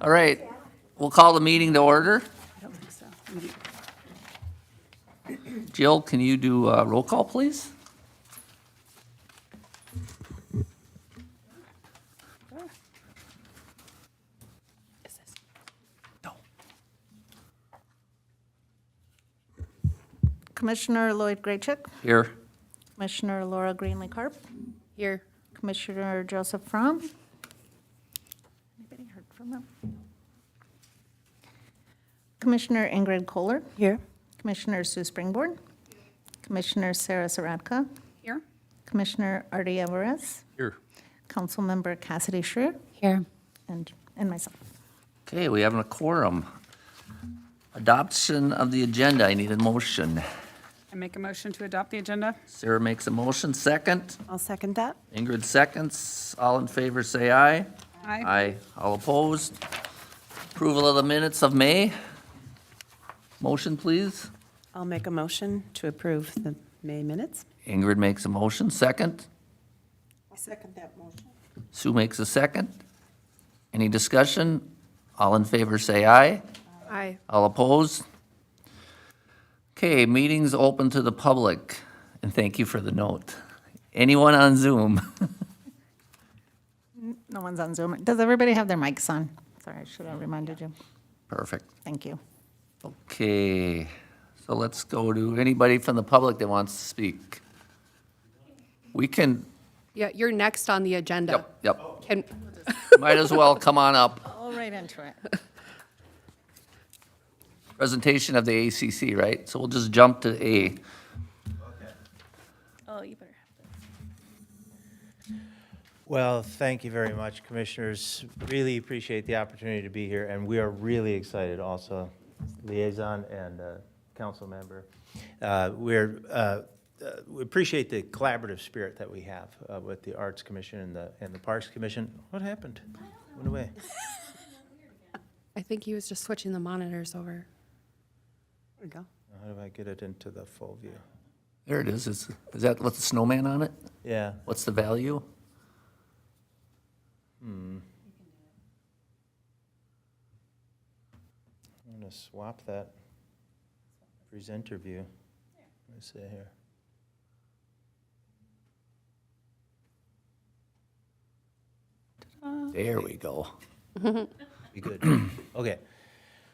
All right, we'll call the meeting to order. I don't think so. Jill, can you do a roll call, please? No. Commissioner Lloyd Graychick, Here. Commissioner Laura Greenlee Carp, Here. Commissioner Joseph Fromm. Anybody heard from him? Commissioner Ingrid Kohler, Here. Commissioner Sue Springborn, Commissioner Sarah Saradka, Here. Commissioner Artie Alvarez, Here. Councilmember Cassidy Schreier, Here. and myself. Okay, we have a quorum. Adoption of the agenda, I need a motion. I make a motion to adopt the agenda. Sarah makes a motion, second. I'll second that. Ingrid seconds. All in favor, say aye. Aye. Aye. All opposed? Approval of the minutes of May. Motion, please. I'll make a motion to approve the May minutes. Ingrid makes a motion, second. I'll second that motion. Sue makes a second. Any discussion? All in favor, say aye. Aye. All opposed? Okay, meeting's open to the public, and thank you for the note. Anyone on Zoom? No one's on Zoom. Does everybody have their mics on? Sorry, I should have reminded you. Perfect. Thank you. Okay, so let's go to anybody from the public that wants to speak. We can, Yeah, you're next on the agenda. yep, Can, might as well come on up. All right into it. Presentation of the ACC, right? So we'll just jump to A. Oh, you better have Well, thank you very much, Commissioners. Really appreciate the opportunity to be here, and we are really excited also, liaison and council member. We appreciate the collaborative spirit that we have with the Arts Commission and the Parks Commission. What happened? Went away. I think he was just switching the monitors over. There we go. How do I get it into the full view? There it is. Is that what's the snowman on it? Yeah. What's the value? I'm going to swap that presenter view. Let's see here. There we go. Be good. Okay.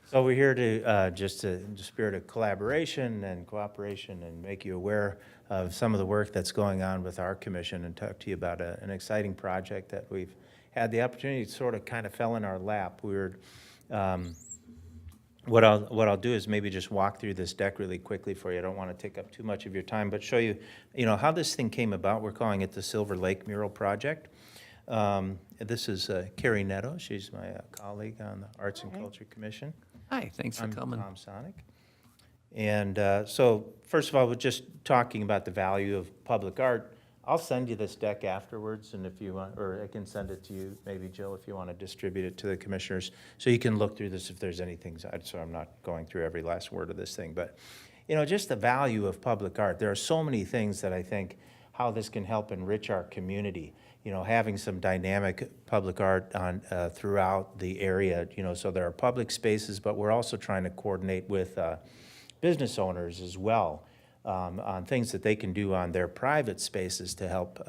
So we're here to, just to, in the spirit of collaboration and cooperation and make you aware of some of the work that's going on with our commission and talk to you about an exciting project that we've had the opportunity to sort of kind of fell in our lap. What I'll do is maybe just walk through this deck really quickly for you. I don't want to take up too much of your time, but show you, how this thing came about. We're calling it the Silver Lake Mural Project. This is Carrie Netto. She's my colleague on the Arts and Culture Commission. Hi, thanks for I'm coming. Tom Sonic. And so, first of all, we're just talking about the value of public art. I'll send you this deck afterwards, and if you want, or I can send it to you, maybe Jill, if you want to distribute it to the commissioners, so you can look through this if there's anything, so I'm not going through every last word of this thing. But, just the value of public art. There are so many things that I think how this can help enrich our community. Having some dynamic public art on throughout the area, so there are public spaces, but we're also trying to coordinate with business owners as well on things that they can do on their private spaces to help,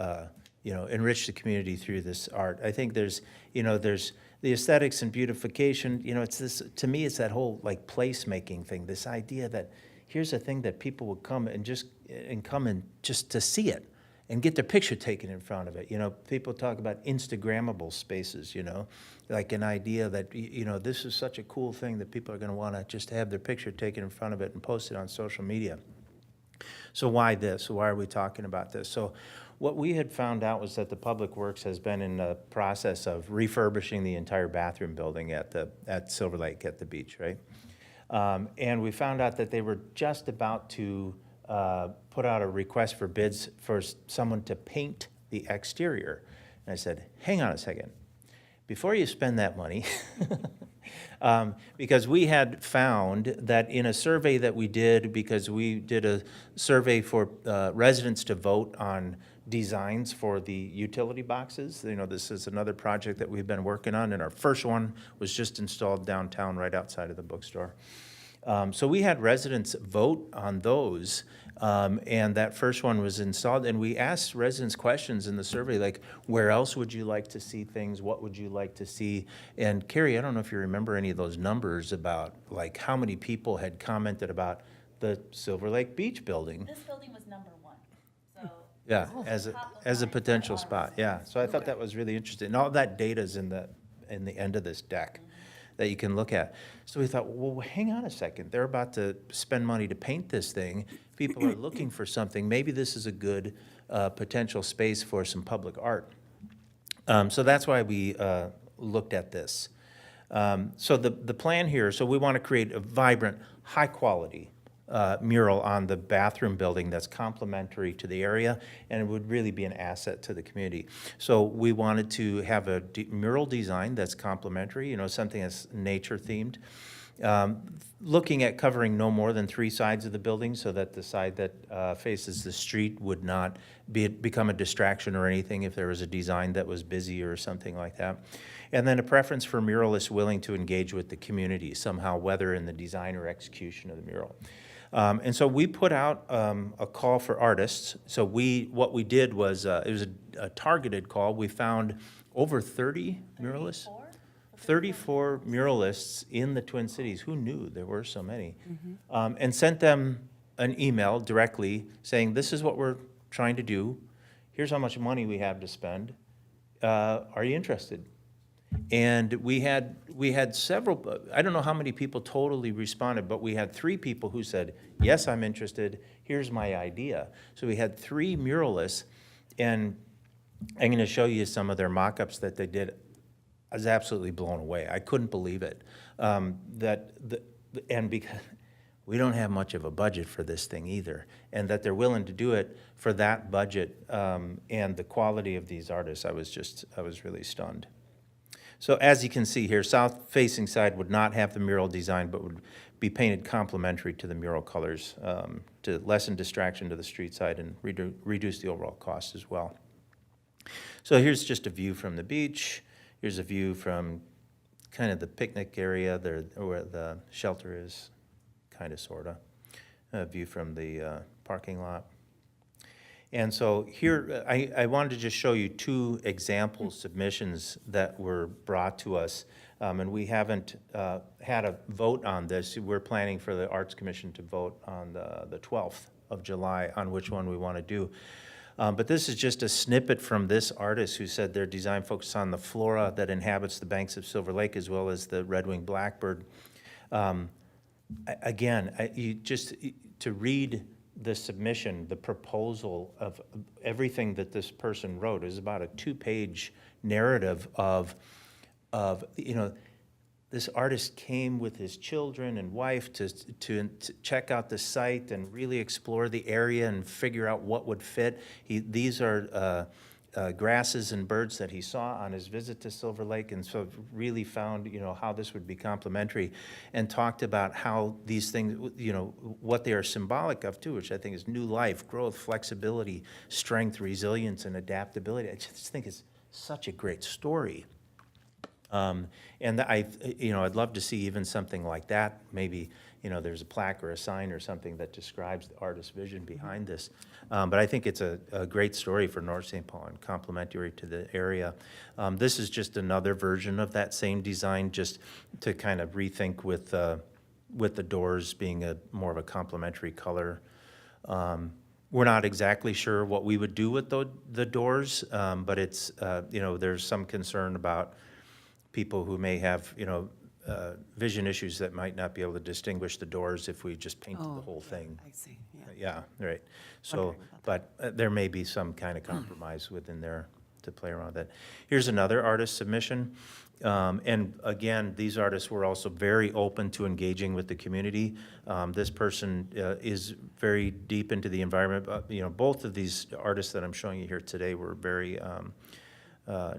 enrich the community through this art. I think there's the aesthetics and beautification, it's this, to me, it's that whole like placemaking thing, this idea that here's a thing that people would come and just to see it and get their picture taken in front of it. People talk about Instagrammable spaces, like an idea that, this is such a cool thing that people are going to want to just have their picture taken in front of it and post it on social media. So why this? Why are we talking about this? So what we had found out was that the Public Works has been in the process of refurbishing the entire bathroom building at Silver Lake at the beach, right? And we found out that they were just about to put out a request for bids for someone to paint the exterior. And I said, hang on a second. Before you spend that money, Because we had found that in a survey that we did, because we did a survey for residents to vote on designs for the utility boxes. You know, this is another project that we've been working on, and our first one was just installed downtown right outside of the bookstore. So we had residents vote on those, and that first one was installed, and we asked residents questions in the survey, like, where else would you like to see things? What would you like to see? And Carrie, I don't know if you remember any of those numbers about, like, how many people had commented about the Silver Lake Beach building. This building was number one, so. Yeah, this as is a, top of as a mind potential for spot, us. yeah. So I thought that was really interesting. And all that data's in the end of this deck that you can look at. So we thought, well, hang on a second. They're about to spend money to paint this thing. People are looking for something. Maybe this is a good potential space for some public art. So that's why we looked at this. So the plan here, so we want to create a vibrant, high-quality mural on the bathroom building that's complementary to the area, and it would really be an asset to the community. So we wanted to have a mural design that's complementary, you know, something that's nature-themed. Looking at covering no more than 3 sides of the building so that the side that faces the street would not become a distraction or anything if there was a design that was busy or something like that. And then a preference for muralists willing to engage with the community somehow, whether in the design or execution of the mural. And so we put out a call for artists. So what we did was, it was a targeted call. We found over 30 muralists. 34 muralists in the Twin Cities. Who knew there were so many? And sent them an email directly saying, this is what we're trying to do. Here's how much money we have to spend. Are you interested? And we had several, I don't know how many people totally responded, but we had 3 people who said, yes, I'm interested, here's my idea. So we had 3 muralists, and I'm gonna show you some of their mock-ups that they did. I was absolutely blown away. I couldn't believe it. And because we don't have much of a budget for this thing either, and that they're willing to do it for that budget, and the quality of these artists, I was really stunned. So as you can see here, south-facing side would not have the mural design, but would be painted complementary to the mural colors to lessen distraction to the street side and reduce the overall cost as well. So here's just a view from the beach. Here's a view from kind of the picnic area there, where the shelter is, kind of, sort of. A view from the parking lot. And so here, I wanted to just show you 2 example submissions that were brought to us. And we haven't had a vote on this. We're planning for the Arts Commission to vote on the 12th of July on which one we want to do. But this is just a snippet from this artist who said their design focuses on the flora that inhabits the banks of Silver Lake as well as the red-winged blackbird. To read the submission, the proposal of everything that this person wrote is about a 2-page narrative of, you know, this artist came with his children and wife to check out the site and really explore the area and figure out what would fit. These are grasses and birds that he saw on his visit to Silver Lake, and so really found, you know, how this would be complementary, and talked about how these things, you know, what they are symbolic of too, which I think is new life, growth, flexibility, strength, resilience, and adaptability. I just think it's such a great story. And I'd love to see even something like that. Maybe, you know, there's a plaque or a sign or something that describes the artist's vision behind this. But I think it's a great story for North St. Paul and complementary to the area. This is just another version of that same design, just to kind of rethink with the doors being more of a complementary color. We're not exactly sure what we would do with the doors, but it's, you know, there's some concern about people who may have, you know, vision issues that might not be able to distinguish the doors if we just painted the whole thing. I see, yeah. Yeah, right. So, Wondering about but there may be some kind of compromise within there to play around with that. Here's another artist submission. And again, these artists were also very open to engaging with the community. This person is very deep into the environment. You know, both of these artists that I'm showing you here today were very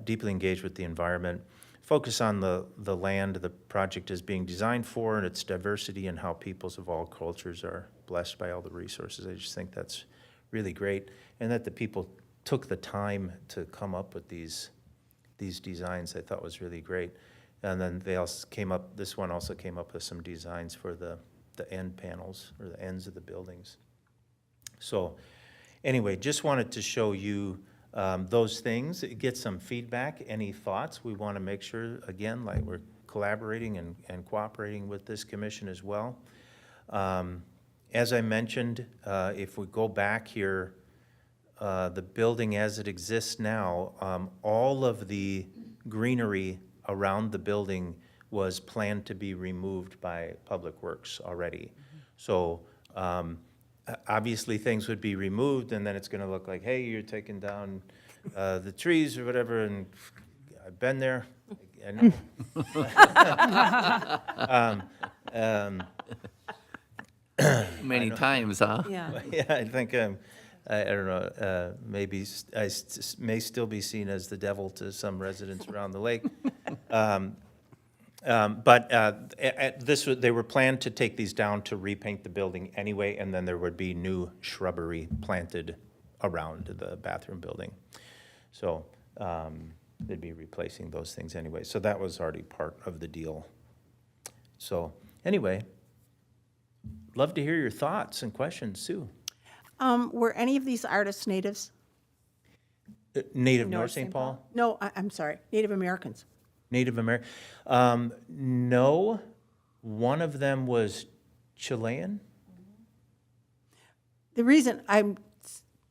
deeply engaged with the environment. focus on the land the project is being designed for and its diversity and how peoples of all cultures are blessed by all the resources. I just think that's really great. And that the people took the time to come up with these designs, I thought was really great. And then they also came up, this one also came up with some designs for the end panels or the ends of the buildings. So anyway, just wanted to show you those things, get some feedback, any thoughts. We want to make sure, again, like we're collaborating and cooperating with this commission as well. As I mentioned, if we go back here, the building as it exists now, all of the greenery around the building was planned to be removed by Public Works already. So obviously things would be removed and then it's gonna look like, hey, you're taking down the trees or whatever, and I've been there, I know. Many times, huh? Yeah. Yeah, I think I don't know, maybe may still be seen as the devil to some residents around the lake. But they were planned to take these down to repaint the building anyway, and then there would be new shrubbery planted around the bathroom building. So they'd be replacing those things anyway. So that was already part of the deal. So anyway, love to hear your thoughts and questions, Sue. Were any of these artists natives? Native North St. Paul? No, I'm sorry, Native Americans. Native American? No, one of them was Chilean. The reason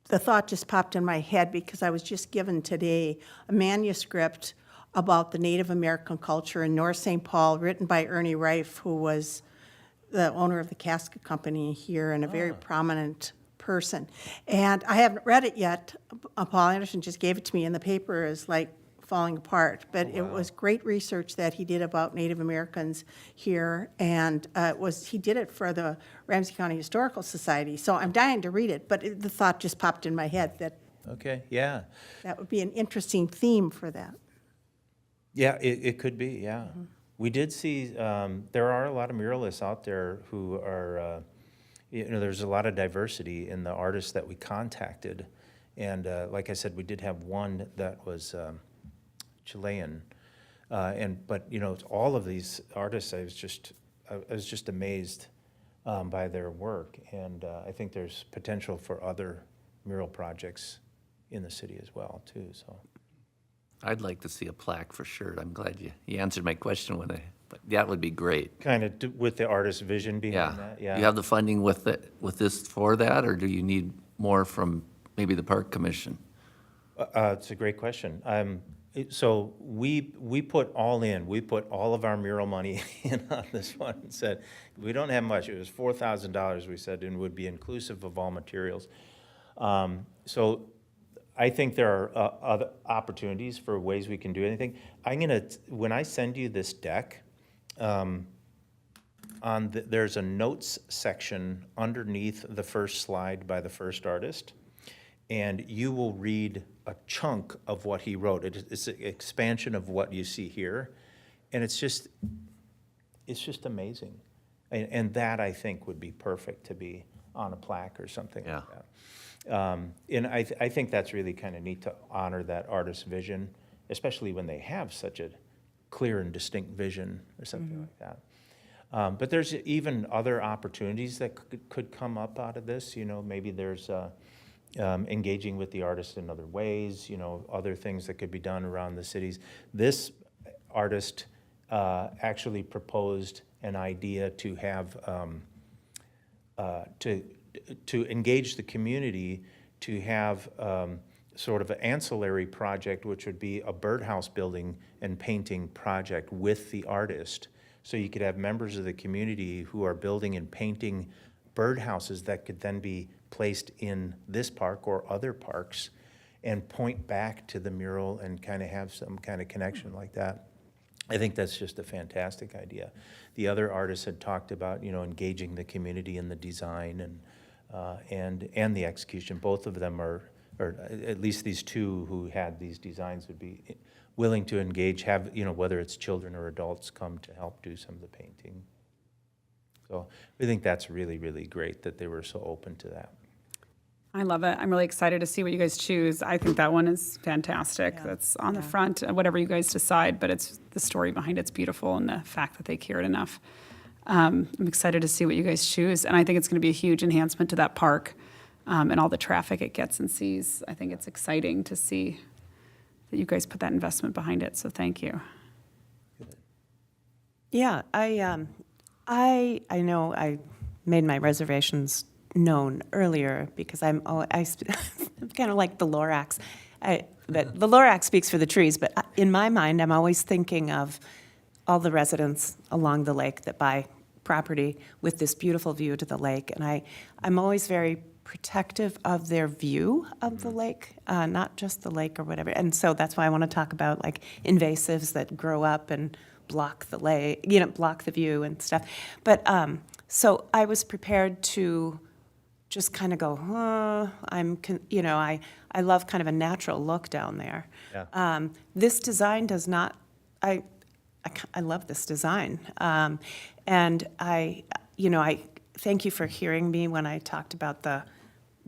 the thought just popped in my head because I was just given today a manuscript about the Native American culture in North St. Paul, written by Ernie Reif, who was the owner of the casket company here and a very prominent person. And I haven't read it yet. Paul Anderson just gave it to me, and the paper is like falling apart. But it was great research that he did about Native Americans here, and he did it for the Ramsey County Historical Society. So I'm dying to read it, but the thought just popped in my head that Okay, yeah. that would be an interesting theme for that. Yeah, it could be, yeah. We did see, there are a lot of muralists out there who are, there's a lot of diversity in the artists that we contacted. And like I said, we did have one that was Chilean. But all of these artists, I was just amazed by their work. And I think there's potential for other mural projects in the city as well, too, so. I'd like to see a plaque for sure. I'm glad you answered my question but that would be great. Kind of with the artist's vision behind Yeah. that, Do yeah. you have the funding with this for that, or do you need more from maybe the Park Commission? It's a great question. So we put all in. We put all of our mural money in on this one and said, we don't have much. It was $4,000, we said, and would be inclusive of all materials. So I think there are other opportunities for ways we can do anything. When I send you this deck, there's a notes section underneath the first slide by the first artist, and you will read a chunk of what he wrote. It's an expansion of what you see here, and it's just amazing. And that, I think, would be perfect to be on a plaque or something like that. And I think that's really kind of neat to honor that artist's vision, especially when they have such a clear and distinct vision or something like that. But there's even other opportunities that could come up out of this. Maybe there's engaging with the artist in other ways, other things that could be done around the cities. This artist actually proposed an idea to have, to engage the community to have sort of an ancillary project, which would be a birdhouse building and painting project with the artist. So you could have members of the community who are building and painting birdhouses that could then be placed in this park or other parks and point back to the mural and kind of have some kind of connection like that. I think that's just a fantastic idea. The other artists had talked about, engaging the community in the design and the execution. Both of them are or at least these two who had these designs would be willing to engage, have, whether it's children or adults, come to help do some of the painting. So we think that's really, really great that they were so open to that. I love it. I'm really excited to see what you guys choose. I think that one is fantastic. That's on the front, whatever you guys decide, but it's the story behind it's beautiful and the fact that they cared enough. I'm excited to see what you guys choose, and I think it's going to be a huge enhancement to that park and all the traffic it gets and sees. I think it's exciting to see that you guys put that investment behind it, so thank you. Yeah, I know I made my reservations known earlier because I'm kind of like the Lorax. But the Lorax speaks for the trees, but in my mind, I'm always thinking of all the residents along the lake that buy property with this beautiful view to the lake. And I'm always very protective of their view of the lake, not just the lake or whatever. And so that's why I want to talk about like invasives that grow up and block the lake, block the view and stuff. But so I was prepared to just kind of go, I love kind of a natural look down there. Yeah. This design does not, I love this design. And I thank you for hearing me when I talked about the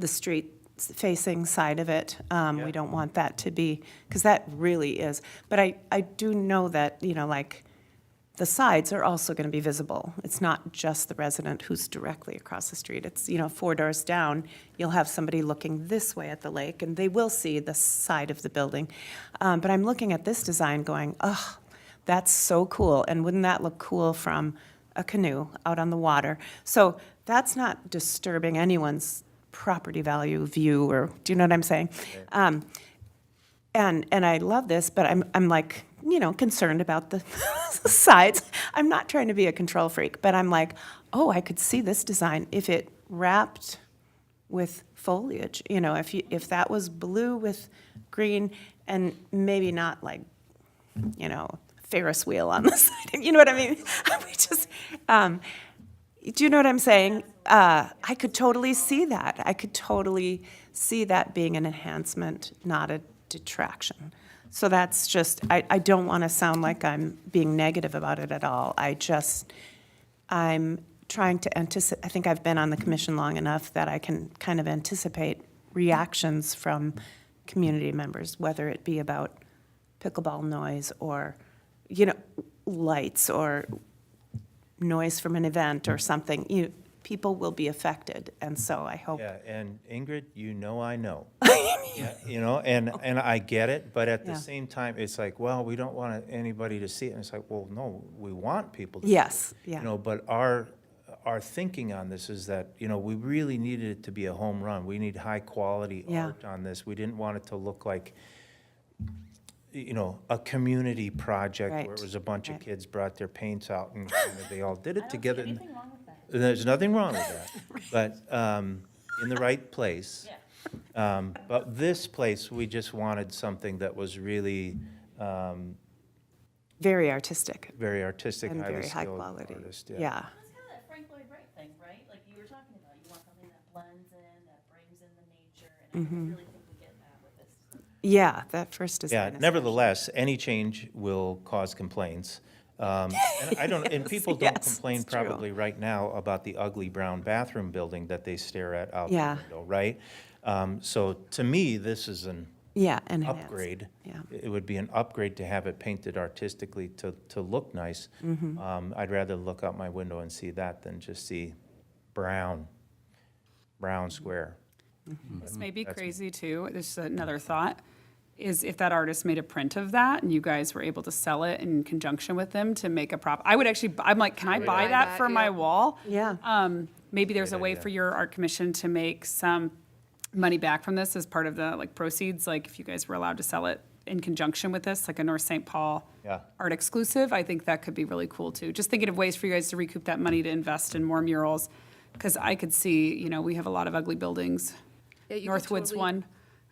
street facing side of it. We don't want that to be, because that really is. But I do know that, like, the sides are also going to be visible. It's not just the resident who's directly across the street. It's, 4 doors down, you'll have somebody looking this way at the lake, and they will see the side of the building. But I'm looking at this design going, oh, that's so cool. And wouldn't that look cool from a canoe out on the water? So that's not disturbing anyone's property value view, or do you know what I'm saying? And I love this, but I'm like, concerned about the sides. I'm not trying to be a control freak, but I'm like, oh, I could see this design if it wrapped with foliage. If that was blue with green, and maybe not like, Ferris wheel on the side. You know what I mean? We just, do you know what I'm saying? I could totally see that. I could totally see that being an enhancement, not a detraction. So that's just, I don't want to sound like I'm being negative about it at all. I'm trying to anticipate, I think I've been on the commission long enough that I can kind of anticipate reactions from community members, whether it be about pickleball noise or, lights or noise from an event or something. People will be affected, and so I hope. Yeah, and Ingrid, I know. Yeah, and I get it, but at the same time, it's like, well, we don't want anybody to see it. And it's like, well, no, we want people to see it. Yes, yeah. But our thinking on this is that, we really needed it to be a home run. We need high-quality art on this. We didn't want it to look like, a community project where it was a bunch of kids brought their paints out and they all did it together. Anything wrong with that? There's nothing wrong with that, but in the right place. But this place, we just wanted something that was really Very artistic very artistic, and highly very high skilled quality. artist. Yeah. It's kind of that Frank Lloyd Wright thing, right? Like you were talking about, you want something that blends in, that brings in the nature, and I really think we get that with this. Yeah, that first design. Yeah, especially. nevertheless, any change will cause complaints. And I don't, and people don't yes, complain it's true. probably right now about the ugly brown bathroom building that they stare at out Yeah. the window, right? So to me, this is an Yeah, enhanced. upgrade. Yeah. It would be an upgrade to have it painted artistically to look nice. I'd rather look out my window and see that than just see brown square. This may be crazy too, this is another thought, is if that artist made a print of that and you guys were able to sell it in conjunction with them to make a prop, I'm like, can I buy that for my wall? Yeah. Maybe there's a way for your art commission to make some money back from this as part of the proceeds, like if you guys were allowed to sell it in conjunction with this, like a North St. Paul Yeah. art exclusive, I think that could be really cool too. Just thinking of ways for you guys to recoup that money to invest in more murals, because I could see, we have a lot of ugly buildings. Yeah, you could Northwood's totally- one.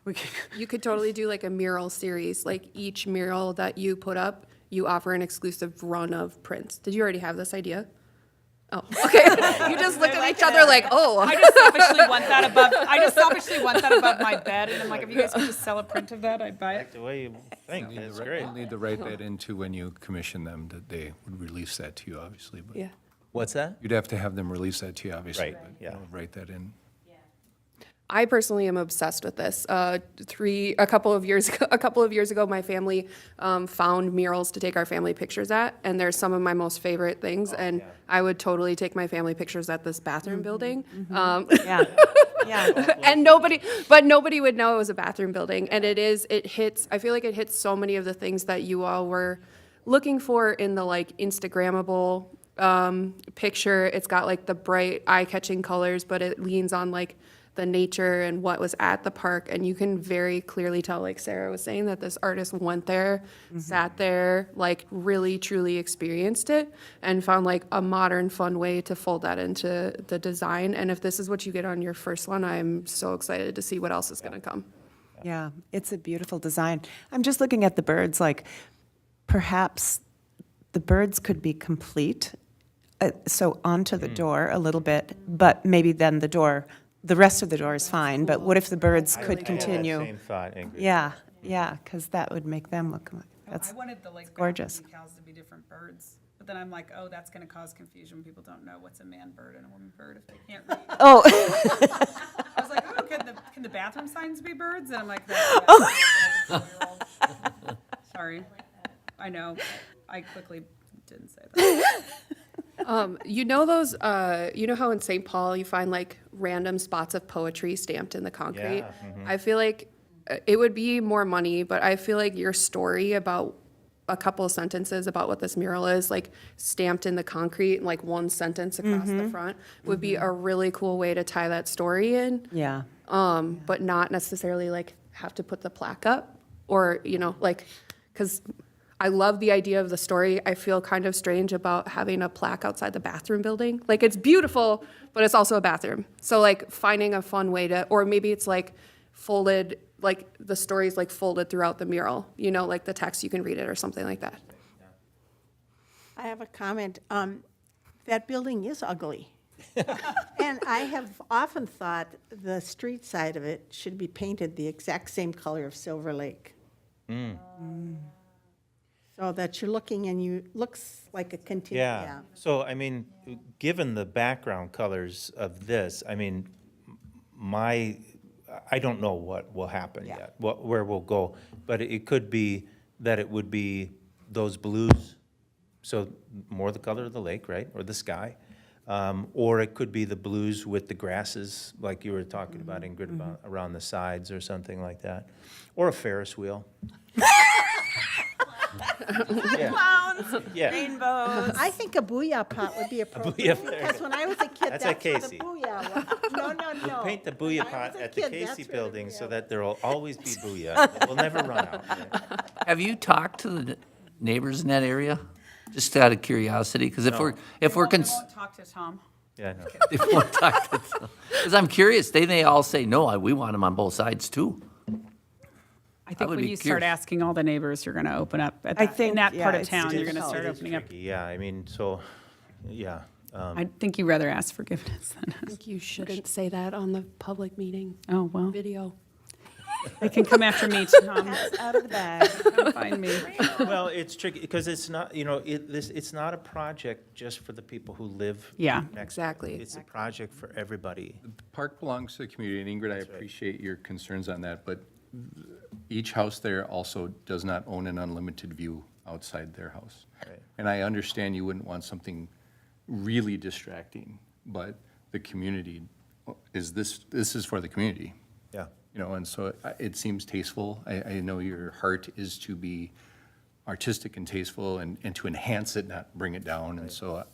We could- You could totally do like a mural series, like each mural that you put up, you offer an exclusive run of prints. Did you already have this idea? Oh, okay. You just looked at each other like, oh. I just selfishly want that above, I just selfishly want that above my bed, and I'm like, if you guys could just sell a print of that, I'd buy it. The way you think, that's great. You'll need to write that into when you commission them, that they would release that to you, obviously. But Yeah. What's that? you'd have to have them release that to you, obviously. Right, but yeah. you'll write that in. I personally am obsessed with this. A couple of years ago, my family found murals to take our family pictures at, and they're some of my most favorite things. And I would totally take my family pictures at this bathroom building. Yeah, yeah. And nobody would know it was a bathroom building. And I feel like it hits so many of the things that you all were looking for in the like Instagrammable picture. It's got like the bright eye-catching colors, but it leans on like the nature and what was at the park. And you can very clearly tell, like Sarah was saying, that this artist went there, sat there, like really truly experienced it and found like a modern, fun way to fold that into the design. And if this is what you get on your first one, I'm so excited to see what else is gonna come. Yeah, it's a beautiful design. I'm just looking at the birds, like perhaps the birds could be complete, so onto the door a little bit, but maybe then the rest of the door is fine, but what if the birds could continue? Same thought, Ingrid. Yeah, yeah, because that would make them look, that's, I wanted the like gorgeous. decals to be different birds, but then I'm like, oh, that's gonna cause confusion. People don't know what's a man bird and a woman bird if they can't read. oh, I was like, oh, can the bathroom signs be birds? And I'm like, sorry, I know, I quickly didn't say that. You know how in St. Paul you find like random spots of poetry stamped in the concrete? Yeah, I feel like it would be more money, but I feel like your story about a couple of sentences about what this mural is, like stamped in the concrete, like one sentence across the front, would be a really cool way to tie that story in. yeah. But not necessarily like have to put the plaque up or, like, because I love the idea of the story. I feel kind of strange about having a plaque outside the bathroom building. Like, it's beautiful, but it's also a bathroom. So, like, finding a fun way to, or maybe it's like folded, like the story's like folded throughout the mural, like the text, you can read it or something like that. I have a comment. That building is ugly. And I have often thought the street side of it should be painted the exact same color of Silver Lake. So that you're looking and looks like a Yeah, so I mean, given the background colors of this, I mean, I don't know what will happen yet, where we'll go. But it could be that it would be those blues, so more the color of the lake, right, or the sky. Or it could be the blues with the grasses, like you were talking about, Ingrid, about around the sides or something like that. Or a Ferris wheel. Clowns, Rainbows. I think a booyah pot would be appropriate, because when I was a kid, That's that's at what a Casey. booyah was. No. Paint the When I booyah was pot a at the kid, Casey that's what a building so booyah that there'll always be booyah. It will never run out. Have you talked to the neighbors in that area? Just out of curiosity, because if we're I won't talk to Tom. Yeah, no. because I'm curious, they may all say, no, we want them on both sides too. I think would when be you start curious. asking all the neighbors, you're gonna open up, I think, in that yeah, part of it's town, you're gonna difficult. start It is opening up. tricky, yeah, I mean, so, yeah. I think you'd rather ask forgiveness than I ask. think you shouldn't say that on the public meeting Oh, well, video. they can come after me, Tom. Out of the bag. Come find me. Well, it's tricky, because it's not, it's not a project just for the people who live Yeah. next door. Exactly. It's a project for everybody. The park belongs to the community, and Ingrid, I appreciate your concerns on that, but each house there also does not own an unlimited view outside their house. Right. And I understand you wouldn't want something really distracting, but the community this is for the community. Yeah. And so it seems tasteful. I know your heart is to be artistic and tasteful and to enhance it, not bring it down. And so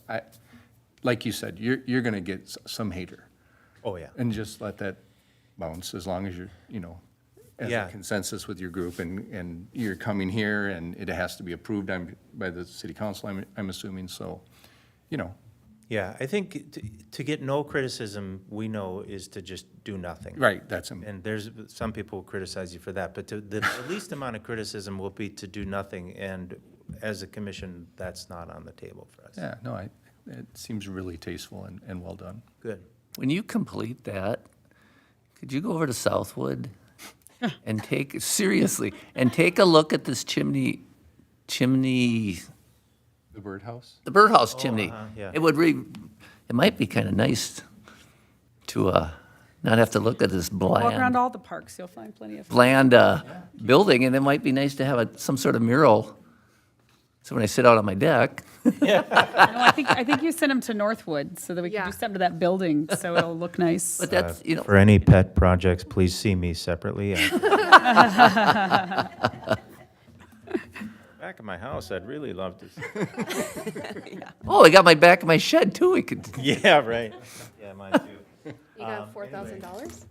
like you said, you're gonna get some hater. Oh, yeah. And just let that bounce as long as you're, as Yeah. a consensus with your group and you're coming here and it has to be approved by the city council, I'm assuming, so, Yeah, I think to get no criticism, we know, is to just do nothing. right, that's, And there's, some people will criticize you for that, but the least amount of criticism will be to do nothing, and as a commission, that's not on the table for us. yeah, no, it seems really tasteful and well done. Good. When you complete that, could you go over to Southwood and seriously, and take a look at this chimney, The birdhouse? the birdhouse chimney? yeah. It might be kind of nice to not have to look at this Walk around bland, all the parks, you'll find plenty of. building, and it might be nice to have some sort of mural. So when I sit out on my deck, No, I think you sent them to Northwood so that we can Yeah. do something to that building, so it'll look nice. but that's, you know, For any pet projects, please see me separately. Back of my house, I'd really love to see. oh, I got my back of my shed too. We could, Yeah, right. Yeah, mine too. You got $4,000?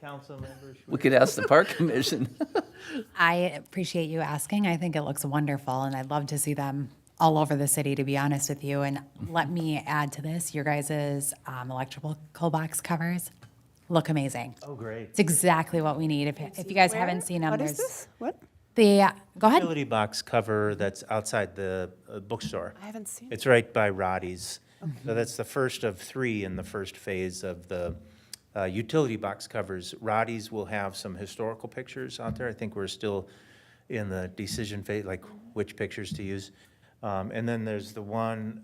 Council members? we could ask the park commission. I appreciate you asking. I think it looks wonderful, and I'd love to see them all over the city, to be honest with you. And let me add to this, your guys' electrical box covers look amazing. Oh, great. It's exactly what we need. If you guys haven't seen them, What is there's this? What? go ahead. Utility box cover that's outside the bookstore. I haven't seen it. It's right by Roddy's. So that's the first of 3 in the first phase of the utility box covers. Roddy's will have some historical pictures out there. I think we're still in the decision phase, like which pictures to use. And then there's the one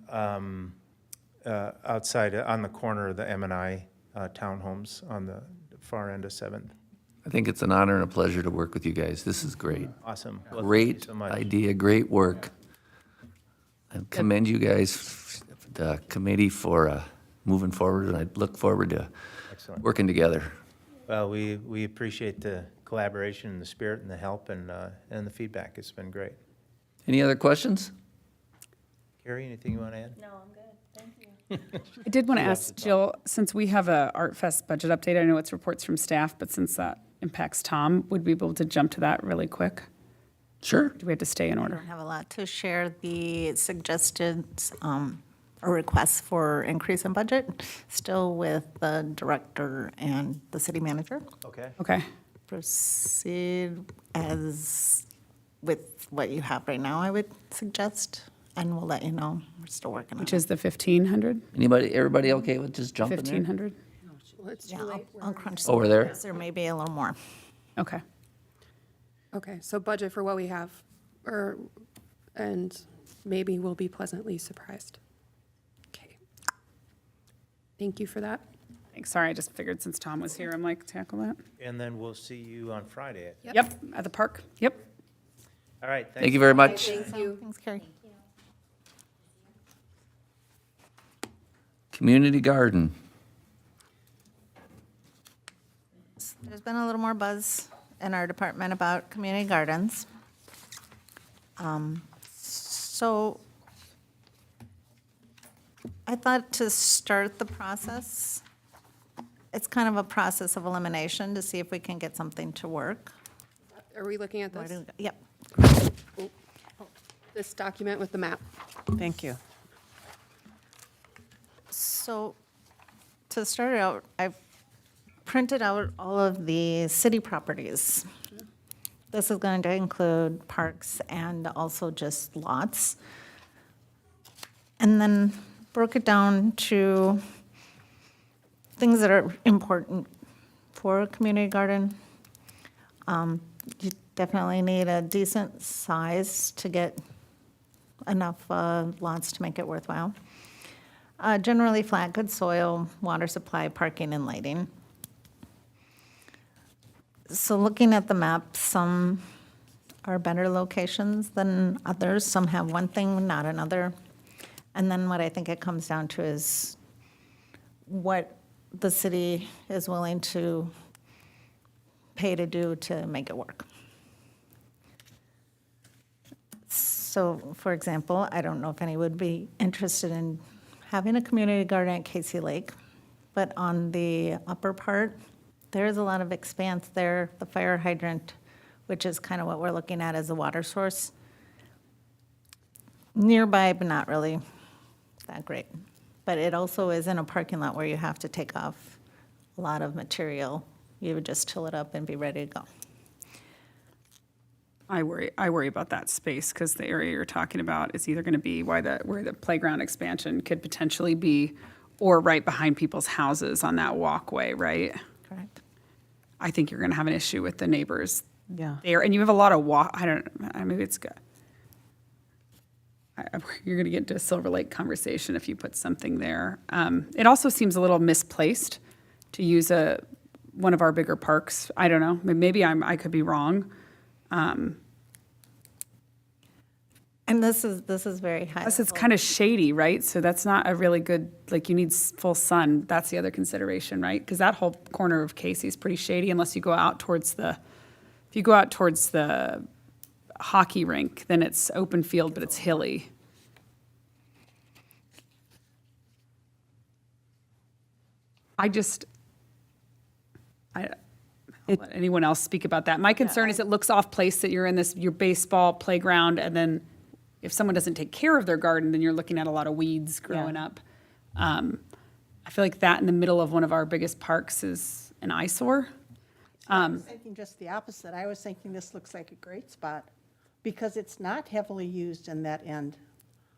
outside, on the corner of the M&I townhomes on the far end of 7th. I think it's an honor and a pleasure to work with you guys. This is great. Awesome. Well, thank you Great so much. idea, great work. I commend you guys, the committee, for moving forward, and I look forward to Excellent. working together. Well, we appreciate the collaboration and the spirit and the help and the feedback. It's been great. Any other questions? Carrie, anything you want to add? No, I'm good, thank you. I did want to ask Jill, since we have a Art Fest budget update, I know it's reports from staff, but since that impacts Tom, would we be able to jump to that really quick? Sure. Do we have to stay in I order? don't have a lot to share. The suggested or requests for increase in budget, still with the director and the city manager. Okay. Okay, Proceed as with what you have right now, I would suggest, and we'll let you know. We're still working on it. which is the 1,500? Everybody okay with just jumping there? 1,500? It's Yeah, too late. I'll crunch. Oh, we're there? numbers. There may be a little more. Okay. Okay, so budget for what we have, and maybe we'll be pleasantly surprised. Okay. Thank you for that. Thanks, sorry, I just figured since Tom was here, I'm like, tackle that. And then we'll see you on Friday. Yep, at the park, yep. All right, thanks. Thank you very much. Thank you. Thanks, Carrie. Community garden. There's been a little more buzz in our department about community gardens. So I thought to start the process, it's kind of a process of elimination to see if we can get something to work. Are we looking at this, Yep. this document with the map? Thank you. So to start out, I've printed out all of the city properties. This is going to include parks and also just lots. And then broke it down to things that are important for a community garden. You definitely need a decent size to get enough lots to make it worthwhile. Generally flat, good soil, water supply, parking, and lighting. So looking at the map, some are better locations than others. Some have one thing, not another. And then what I think it comes down to is what the city is willing to pay to do to make it work. So, for example, I don't know if any would be interested in having a community garden at Casey Lake, but on the upper part, there is a lot of expanse there, the fire hydrant, which is kind of what we're looking at as a water source. Nearby, but not really that great. But it also is in a parking lot where you have to take off a lot of material. You would just till it up and be ready to go. I worry about that space because the area you're talking about is either going to be where the playground expansion could potentially be, or right behind people's houses on that walkway, right? Correct. I think you're going to have an issue with the neighbors Yeah. there, and you have a lot of maybe it's good. You're going to get into a Silver Lake conversation if you put something there. It also seems a little misplaced to use one of our bigger parks. I don't know. Maybe I could be wrong. And this is very high. Plus, it's level. kind of shady, right? So that's not a really good, like, you need full sun. That's the other consideration, right? Because that whole corner of Casey is pretty shady unless you go out towards if you go out towards the hockey rink, then it's open field, but it's hilly. I'll let anyone else speak about that. My concern is it looks off place that you're in your baseball playground, and then if someone doesn't take care of their garden, then you're looking at a lot of weeds growing up. I feel like that in the middle of one of our biggest parks is an eyesore. I was thinking just the opposite. I was thinking this looks like a great spot because it's not heavily used in that end.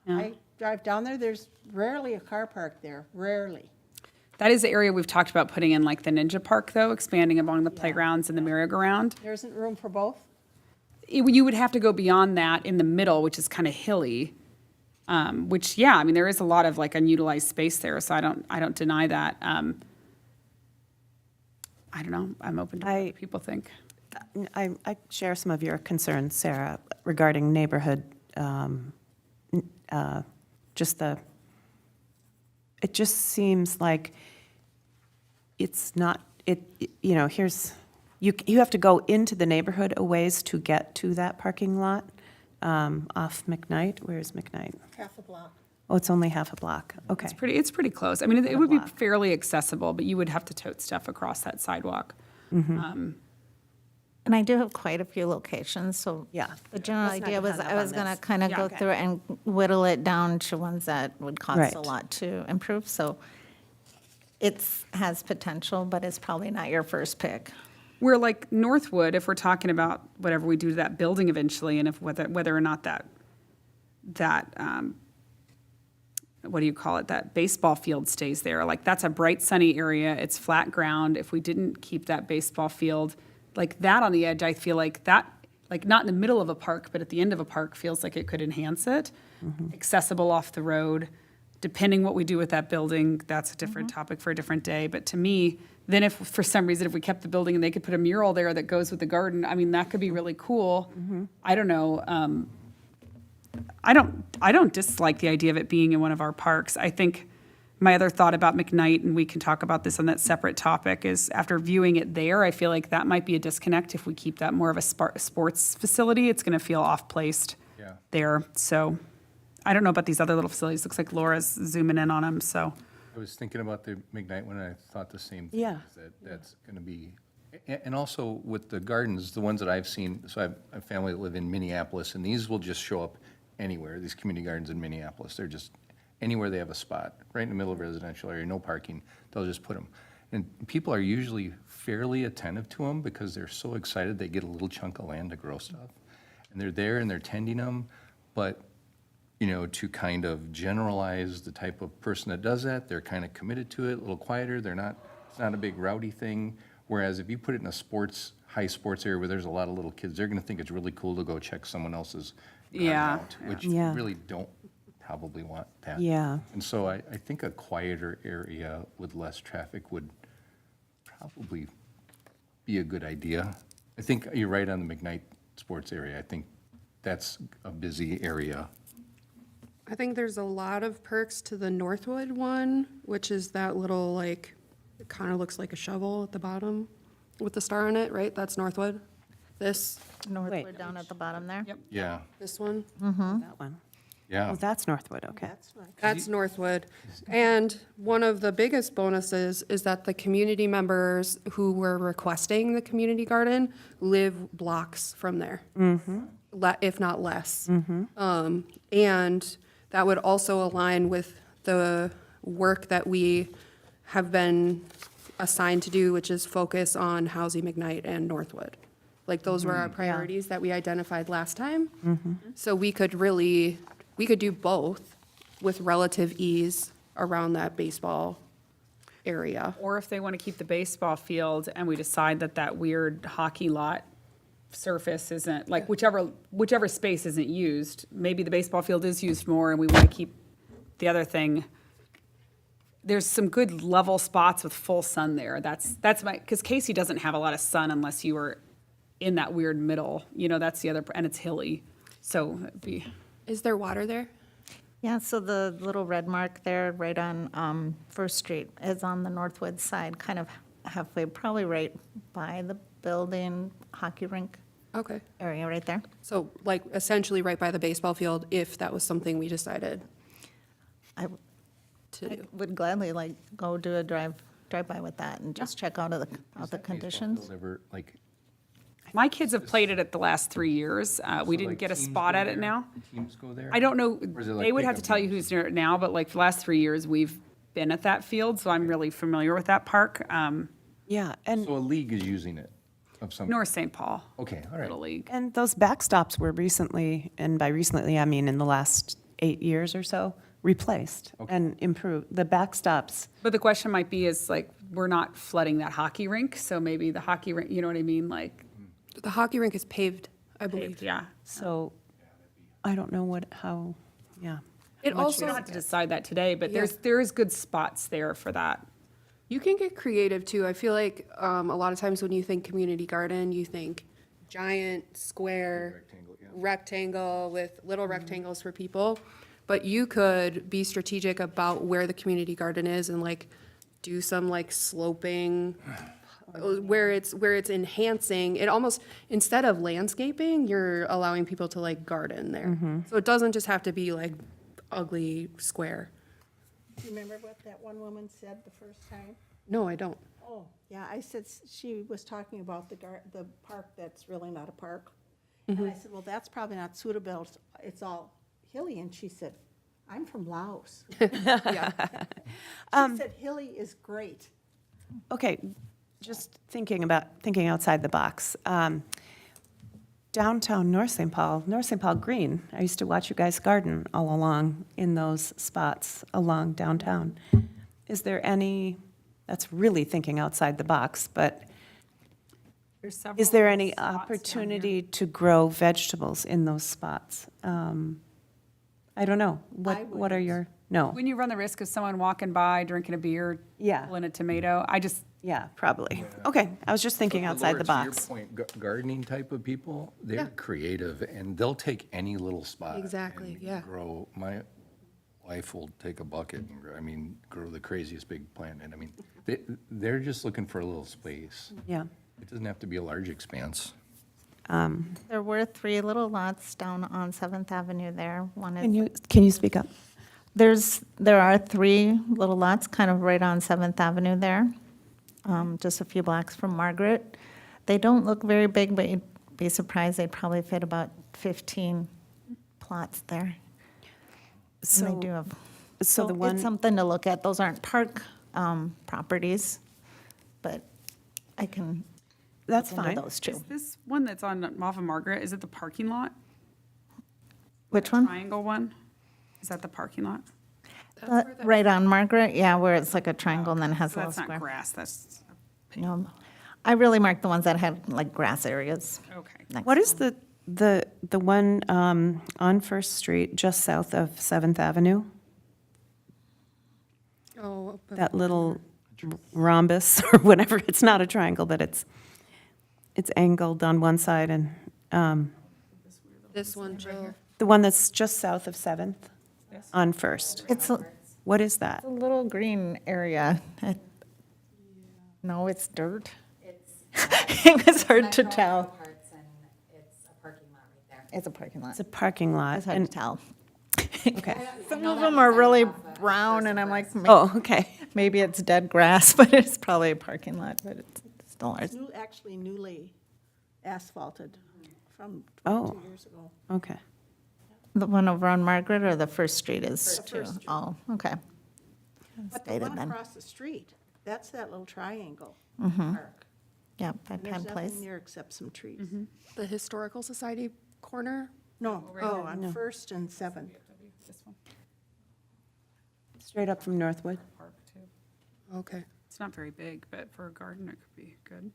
I drive down there, there's rarely a car parked there, rarely. That is the area we've talked about putting in, like the Ninja Park, though, expanding along the playgrounds and the merry-go-round. There isn't room for both? You would have to go beyond that in the middle, which is kind of hilly. Which, yeah, I mean, there is a lot of like unutilized space there, so I don't deny that. I don't know. I'm open to what people think. I share some of your concerns, Sarah, regarding neighborhood, it just seems like it's not, you have to go into the neighborhood a ways to get to that parking lot off McKnight. Where's McKnight? Half a block. Oh, it's only half a block. Okay. It's pretty close. I mean, it would be fairly accessible, but you would have to tote stuff across that sidewalk. And I do have quite a few locations, so. Yeah. The general Let's not idea get was hung up I was on going to this. kind of Yeah, go okay. through it and whittle it down to ones that would cost Right. a lot to improve. So has potential, but it's probably not your first pick. We're like Northwood, if we're talking about whatever we do to that building eventually, and if whether or not that what do you call it, that baseball field stays there. Like, that's a bright, sunny area. It's flat ground. If we didn't keep that baseball field, like that on the edge, I feel like that, like not in the middle of a park, but at the end of a park, feels like it could enhance it. Accessible off the road. Depending what we do with that building, that's a different topic for a different day. But to me, then if for some reason, if we kept the building and they could put a mural there that goes with the garden, I mean, that could be really cool. I don't know. I don't dislike the idea of it being in one of our parks. I think my other thought about McKnight, and we can talk about this on that separate topic, is after viewing it there, I feel like that might be a disconnect. If we keep that more of a sports facility, it's going to feel off-placed Yeah. there. So I don't know about these other little facilities. Looks like Laura's zooming in on them, so. I was thinking about the McKnight one, and I thought the same thing. Yeah. is that's going to be, and also with the gardens, the ones that I've seen, so I have a family that live in Minneapolis, and these will just show up anywhere, these community gardens in Minneapolis. They're just anywhere they have a spot, right in the middle of a residential area, no parking, they'll just put them. And people are usually fairly attentive to them because they're so excited they get a little chunk of land to grow stuff. And they're there and they're tending them, but to kind of generalize the type of person that does that, they're kind of committed to it, a little quieter, it's not a big rowdy thing. Whereas if you put it in a high sports area where there's a lot of little kids, they're gonna think it's really cool to go check someone else's garden Yeah. out, which you Yeah. really don't probably want that. Yeah. And so I think a quieter area with less traffic would probably be a good idea. I think you're right on the McKnight sports area. I think that's a busy area. I think there's a lot of perks to the Northwood one, which is that little, like, it kind of looks like a shovel at the bottom with the star on it, right? That's Northwood. This Northwood down at the bottom there. Yep. Yeah, one. That one. yeah. Oh, that's Northwood, okay. That's Northwood. And one of the biggest bonuses is that the community members who were requesting the community garden live blocks from there. If not less. And that would also align with the work that we have been assigned to do, which is focus on Housing McKnight and Northwood. Like, those were our priorities that we identified last time. So we could do both with relative ease around that baseball area. Or if they want to keep the baseball field and we decide that that weird hockey lot surface isn't, like whichever space isn't used, maybe the baseball field is used more and we want to keep the other thing. There's some good level spots with full sun there. That's because Casey doesn't have a lot of sun unless you were in that weird middle, that's the other, and it's hilly. So it'd be, Is there water there? Yeah, so the little red mark there, right on First Street, is on the Northwood side, kind of halfway, probably right by the building, hockey rink Okay. area right there. So like essentially right by the baseball field, if that was something we decided I to I do. would gladly go do a drive-by with that and just check out the conditions. Ever, like, my kids have played it at the last 3 years. We didn't like, get a teams spot go at it there? now. Teams go there? I don't know, Or is it like they would have to pickup tell you games? who's near it now, but like the last 3 years, we've been at that field, so I'm really familiar with that park. Yeah, and, So a league is using it of some, North St. Paul, okay, all right. Little League. and those backstops were recently, and by recently, I mean in the last 8 years or so, replaced and improved. The backstops, But the question might be is like, we're not flooding that hockey rink, so maybe the hockey rink, you know what I mean? Like, The hockey rink is paved, I believe. yeah. so I don't know how, yeah. It We also, don't have to decide that today, but Yeah. there is good spots there for that. you can get creative too. I feel like a lot of times when you think community garden, you think giant square rectangle with little rectangles for people. But you could be strategic about where the community garden is and like do some like sloping where it's enhancing. It almost, instead of landscaping, you're allowing people to like garden there. So it doesn't just have to be like ugly square. Do you remember what that one woman said the first time? No, I don't. Oh, yeah, I said, she was talking about the park that's really not a park. Mm-hmm. And I said, well, that's probably not suitable, it's all hilly, and she said, I'm from Laos. She said hilly is great. Okay, just thinking outside the box. Downtown North St. Paul Green, I used to watch you guys garden all along in those spots along downtown. Is there any, that's really thinking outside the box, but There's several is there any spots down here. opportunity to grow vegetables in those spots? I don't know. What are your, no, When you run the risk of someone walking by, drinking a beer, Yeah. pulling a tomato, yeah, probably. Okay, I was just thinking outside the Laura, box. To your point, gardening type of people, they're creative and they'll take any little spot. Exactly, and yeah. Grow, my wife will take a bucket and grow the craziest big plant. And I mean, they're just looking for a little space. Yeah. It doesn't have to be a large expanse. There were 3 little lots down on 7th Avenue there. One is, Can you speak up? there are 3 little lots kind of right on 7th Avenue there, just a few blocks from Margaret. They don't look very big, but you'd be surprised, they'd probably fit about 15 plots there. And they do have, So the so one, it's something to look at. Those aren't park properties, but I can that's look into fine. those too. is this one that's on off of Margaret, is it the parking lot? Which one? Triangle one? Is that the parking lot? Right on Margaret, yeah, where it's like a triangle and then has So a little that's not square. grass, that's, No, I really marked the ones that had like grass areas. okay. next What to is the one on First Street, just south of 7th Avenue? Oh, That little rhombus or whatever, it's not a triangle, but it's angled on one side and, this one, Jill. the one that's just south of 7th on First. It's a What is that? little green area. No, it's dirt. It was hard to tell. It's a parking lot right there. It's a parking lot. It's a parking lot. It's hard to tell. Okay. Some of them are really brown and I'm like, Oh, okay. maybe it's dead grass, but it's probably a parking lot, but it's still ours. Actually newly asphalted from Oh. 2 years ago. Okay. The one over on Margaret or the First Street is too? First Street. Oh, okay. But the Stated one then. across the street, that's that little triangle Mm-hmm. park. Yeah, by There's Penn Place. nothing there except some trees. The Historical Society corner? No, on First and Seventh. This one, Straight up from Northwood. park too. Okay. It's not very big, but for a garden, it could be good.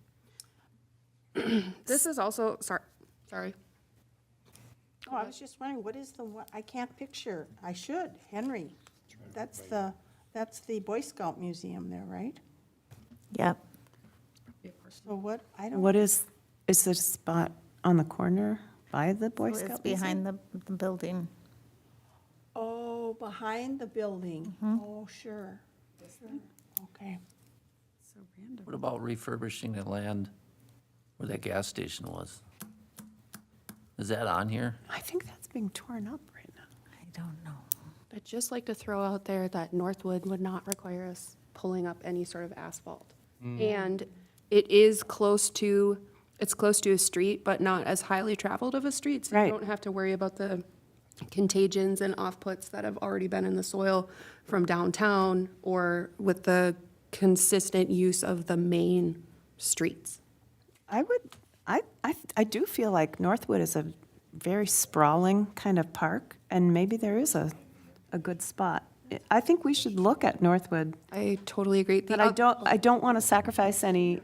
This is also, sorry. Oh, I was just wondering, what is the one, I can't picture. I should, Henry. That's the Boy Scout Museum there, right? Yep. So what, I don't. What is the spot on the corner by the Boy So Scout it's Museum? behind the building. Oh, behind the building. Oh, sure. Sure. Okay. So random. What about refurbishing the land where that gas station was? Is that on here? I think that's being torn up right now. I don't know. I'd just like to throw out there that Northwood would not require us pulling up any sort of asphalt. And it is it's close to a street, but not as highly traveled of a street. So you Right. don't have to worry about the contagions and off-puts that have already been in the soil from downtown or with the consistent use of the main streets. I do feel like Northwood is a very sprawling kind of park, and maybe there is a good spot. I think we should look at Northwood, I totally agree. but I don't want to sacrifice any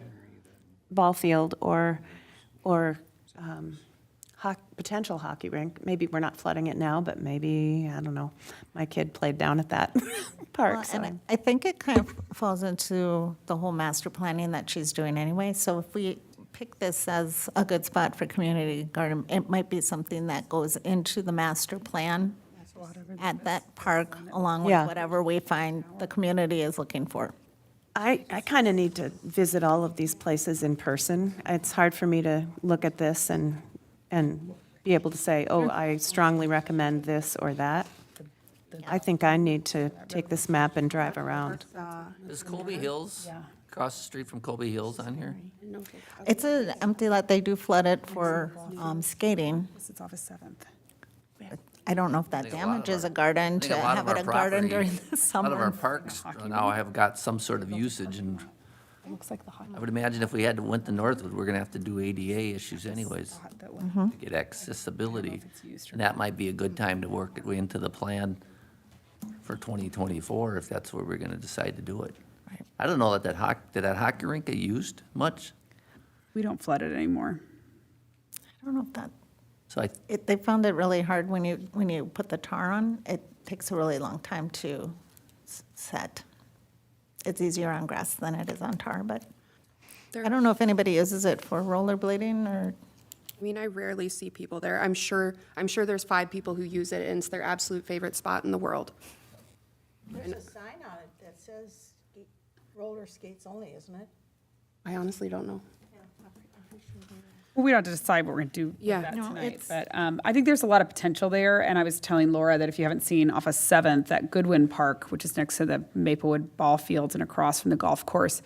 ball field or potential hockey rink. Maybe we're not flooding it now, but maybe, I don't know, my kid played down at that park, Well, so. and I think it kind of falls into the whole master planning that she's doing anyway. So if we pick this as a good spot for community garden, it might be something that goes into the master plan at that park, along with Yeah. whatever we find the community is looking for. I kind of need to visit all of these places in person. It's hard for me to look at this and be able to say, oh, I strongly recommend this or that. I think I need to take this map and drive around. Is Colby Hills, across the street from Colby Hills on here? It's an empty lot. They do flood it for skating. This is off of Seventh. I don't know if that think a lot of damages our- a garden I to think a lot have of it our a garden property, during the A lot of summer. our parks now have got some sort of usage, and It looks like the hot I would imagine if we went to Northwood, we're gonna have to do ADA issues anyways, spot that Mm-hmm. one. to get accessibility. it's used or And that might be a good time to work it into the plan for 2024, if that's where we're gonna decide to do it. Right. I don't know did that hockey rink get used much? We don't flood it anymore. I don't know if that, So they found it really hard when you put the tar on. It takes a really long time to set. It's easier on grass than it is on tar, but I don't know if anybody uses it for rollerblading or, I mean, I rarely see people there. I'm sure there's 5 people who use it, and it's their absolute favorite spot in the world. There's a sign on it that says roller skates only, isn't it? I honestly don't know. Well, we don't have to decide what we're going to do with Yeah. that No, tonight, it's- but I think there's a lot of potential there, and I was telling Laura that if you haven't seen off of 7th at Goodwin Park, which is next to the Maplewood ball fields and across from the golf course,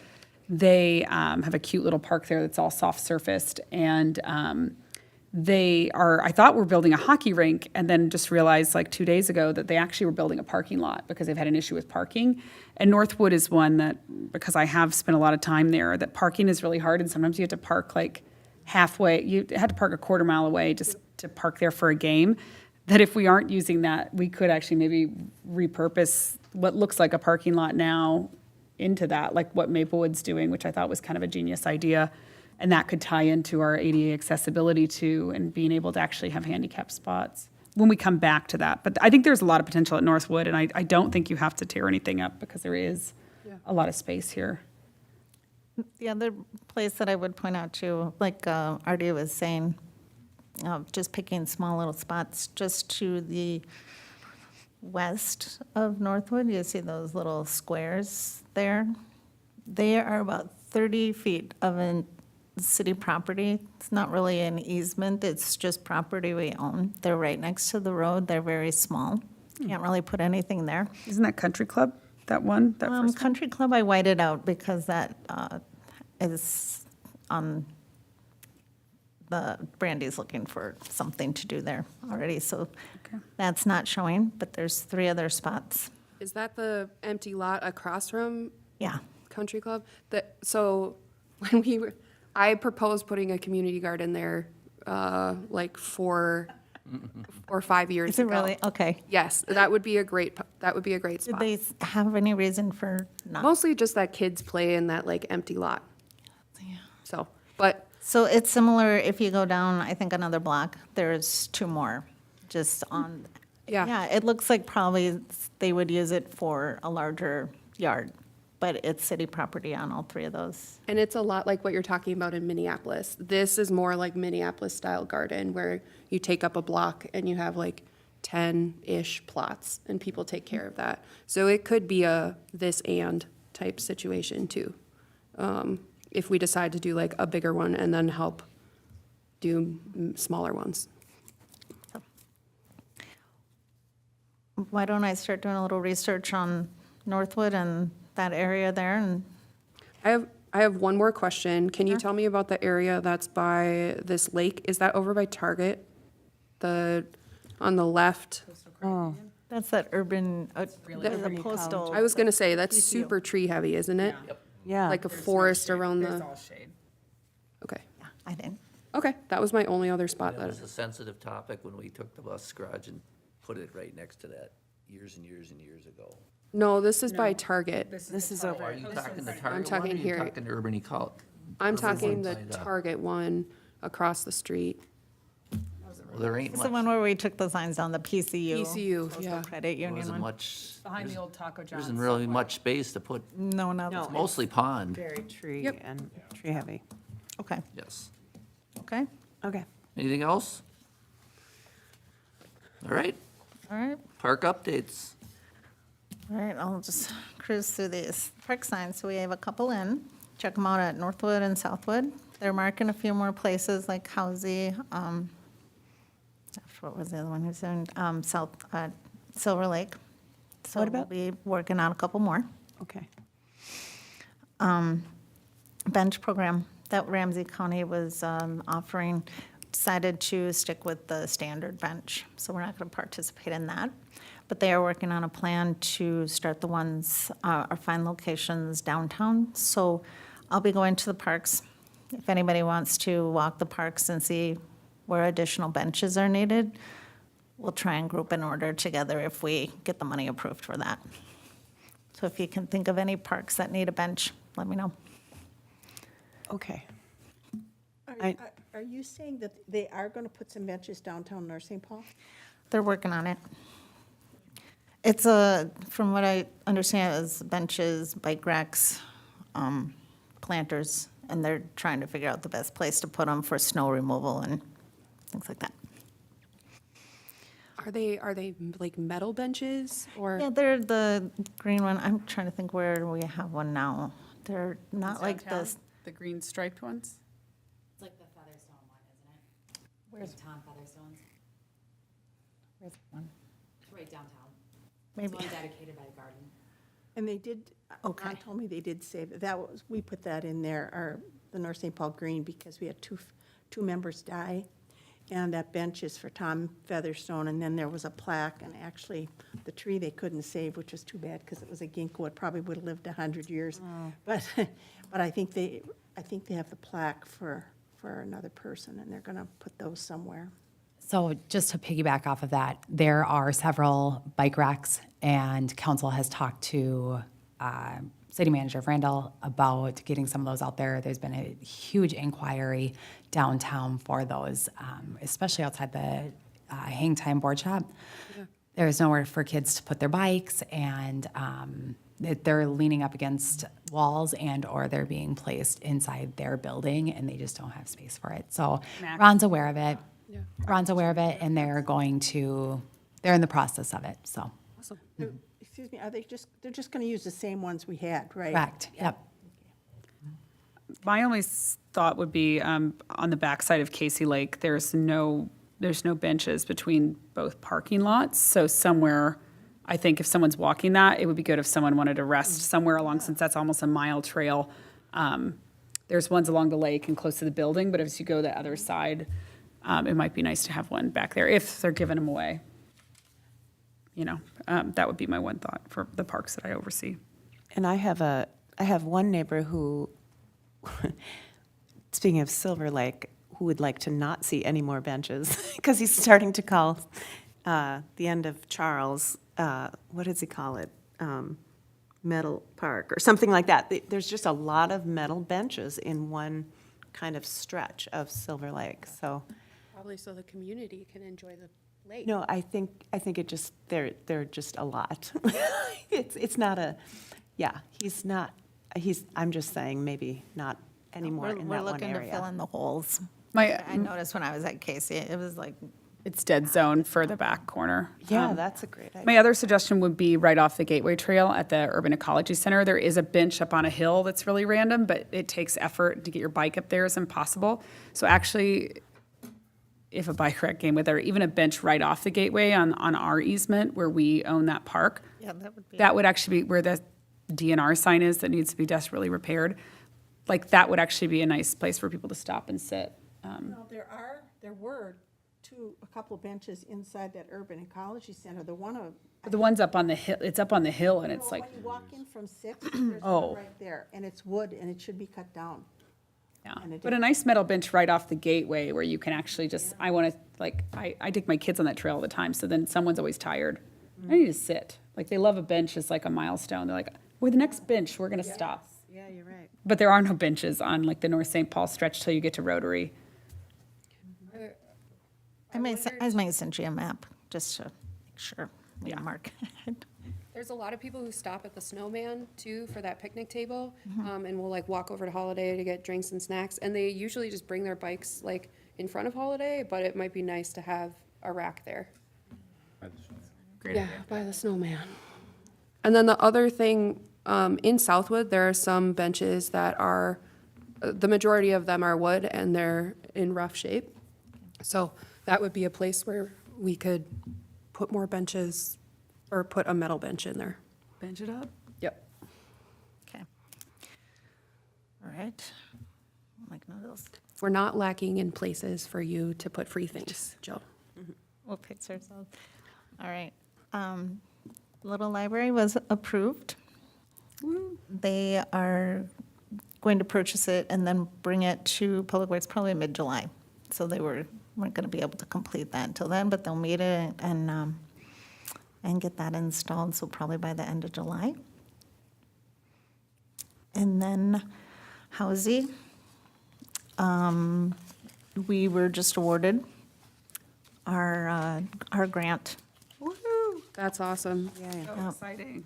they have a cute little park there that's all soft surfaced, and I thought we're building a hockey rink, and then just realized like 2 days ago that they actually were building a parking lot because they've had an issue with parking. And Northwood is one that, because I have spent a lot of time there, that parking is really hard, and sometimes you have to park like halfway, you had to park a quarter mile away just to park there for a game, that if we aren't using that, we could actually maybe repurpose what looks like a parking lot now into that, like what Maplewood's doing, which I thought was kind of a genius idea. And that could tie into our ADA accessibility too, and being able to actually have handicap spots when we come back to that. But I think there's a lot of potential at Northwood, and I don't think you have to tear anything up because there is a lot of space here. the other place that I would point out too, like Artie was saying, just picking small little spots just to the west of Northwood, you see those little squares there? They are about 30 feet of a city property. It's not really an easement, it's just property we own. They're right next to the road, they're very small. Can't really put anything there. Isn't that Country Club, that one, that first one? Country Club, I whited out because that is on, Brandy's looking for something to do there already, so Okay. that's not showing, but there's 3 other spots. Is that the empty lot across from Yeah, Country Club? So when I propose putting a community garden there, like 4 or 5 years Is it ago. really? Okay. Yes, that would be a great Did spot. they have any reason for not? Mostly just that kids play in that like empty lot. So, but So it's similar, if you go down, I think another block, there's 2 more, just on. Yeah. Yeah, it looks like probably they would use it for a larger yard, but it's city property on all 3 of those. And it's a lot like what you're talking about in Minneapolis. This is more like Minneapolis-style garden where you take up a block and you have like 10-ish plots and people take care of that. So it could be a this and type situation too. If we decide to do like a bigger one and then help do smaller ones. Why don't I start doing a little research on Northwood and that area there, and I have one more question. Can you tell me about the area that's by this lake? Is that over by Target? On the left? that's that urban, the postal. I was gonna say, that's super tree heavy, isn't it? Yeah. Like a forest around the, shade. okay. I didn't. Okay, that was my only other spot That that, was a sensitive topic when we took the bus garage and put it right next to that years and years and years ago. no, this is by Target. This is Are over. you talking the Target one, or talking are you here. talking urban ecology? I'm talking the by the- Target one across the street. Well, there ain't It's the much, one where we took the signs down, the PCU. PCU, Postal yeah. Credit there Union wasn't one. much, Behind the old Taco there John's. isn't really much space to put, No, not, No. mostly pond, Very tree Yep. and tree heavy. okay, yes. okay, Okay. Anything else? All right, all right. park updates. All right, I'll just cruise through these park signs. So we have a couple in. Check them out at Northwood and Southwood. They're marking a few more places like Housie. What was the other one who's in, Silver Lake. So What about- we'll be working on a couple more. Okay. Bench program that Ramsey County was offering, decided to stick with the standard bench, so we're not going to participate in that. But they are working on a plan to start the ones, or find locations downtown. So I'll be going to the parks. If anybody wants to walk the parks and see where additional benches are needed, we'll try and group an order together if we get the money approved for that. So if you can think of any parks that need a bench, let me know. Okay. Are are you saying that they are going to put some benches downtown North St. Paul? They're working on it. It's from what I understand, is benches, bike racks, planters, and they're trying to figure out the best place to put them for snow removal and things like that. Are they like metal benches or? Yeah, they're the green one. I'm trying to think where we have one now. They're not like Downtown, this. The green striped ones? It's like the Featherstone one, isn't it? Where's Tom Featherstone's? Where's one? Right downtown. Maybe. It's one dedicated by the garden. And they did, Okay. Ron told me they did save, that was, we put that in there, the North St. Paul Green, because we had two members die. And that bench is for Tom Featherstone, and then there was a plaque, and actually, the tree they couldn't save, which was too bad, because it was a ginkgo, it probably would have lived 100 years. But I think they have the plaque for another person, and they're gonna put those somewhere. So just to piggyback off of that, there are several bike racks, and council has talked to City Manager Randall about getting some of those out there. There's been a huge inquiry downtown for those, especially outside the Hang Time Board Shop. There's nowhere for kids to put their bikes, and they're leaning up against walls and/or they're being placed inside their building, and they just don't have space for it. So Ron's aware of it. Ron's aware of it, and they're in the process of it, so. Awesome. Excuse me, they're just gonna use the same ones we had, right? Correct, yep. My only thought would be on the backside of Casey Lake, there's no benches between both parking lots. So somewhere, I think if someone's walking that, it would be good if someone wanted to rest somewhere along, since that's almost a mile trail. There's ones along the lake and close to the building, but as you go the other side, it might be nice to have one back there if they're giving them away. You know, that would be my one thought for the parks that I oversee. And I have one neighbor who speaking of Silver Lake, who would like to not see any more benches? Because he's starting to call the end of Charles, what does he call it? Metal Park or something like that. There's just a lot of metal benches in one kind of stretch of Silver Lake, so. Probably so the community can enjoy the lake. No, I think it just, they're just a lot. It's not a, yeah, I'm just saying maybe not anymore in We're that one looking to fill area. in the holes. My, I noticed when I was at Casey, it was like, it's dead zone for the back corner. Yeah, that's a great idea. My other suggestion would be right off the Gateway Trail at the Urban Ecology Center. There is a bench up on a hill that's really random, but it takes effort to get your bike up there is impossible. So actually, if a bike rack came with it, or even a bench right off the Gateway on our easement where we own that park, yeah, that would be. that would actually be where the DNR sign is that needs to be desperately repaired. Like, that would actually be a nice place for people to stop and sit. No, there were a couple benches inside that urban ecology center. The one of, But the one's up on the hill, it's up on the hill and it's like, when you walk in from Sixth, there's Oh. one right there, and it's wood, and it should be cut down. yeah. And it But a nice metal bench right off the Gateway where you can actually just, I want to, like, I take my kids on that trail all the time, so then someone's always tired. I need to sit. Like, they love a bench as like a milestone. They're like, we're the next bench, we're going to stop. Yeah, you're right. But there are no benches on like the North St. Paul stretch till you get to Rotary. I might send you a map, just to make sure we mark it. There's a lot of people who stop at the Snowman too for that picnic table, and will like walk over to Holiday to get drinks and snacks. And they usually just bring their bikes like in front of Holiday, but it might be nice to have a rack there. Yeah, by the Snowman. And then the other thing, in Southwood, there are some benches that are, the majority of them are wood and they're in rough shape. So that would be a place where we could put more benches or put a metal bench in there. Bench it up? Yep. Okay. All right. Make note of those. We're not lacking in places for you to put free things, Jill. We'll fix ourselves. All right. Little Library was approved. They are going to purchase it and then bring it to Public Works probably mid-July. So they weren't going to be able to complete that until then, but they'll meet it and get that installed, so probably by the end of July. And then Housy, we were just awarded our grant. That's awesome. So exciting.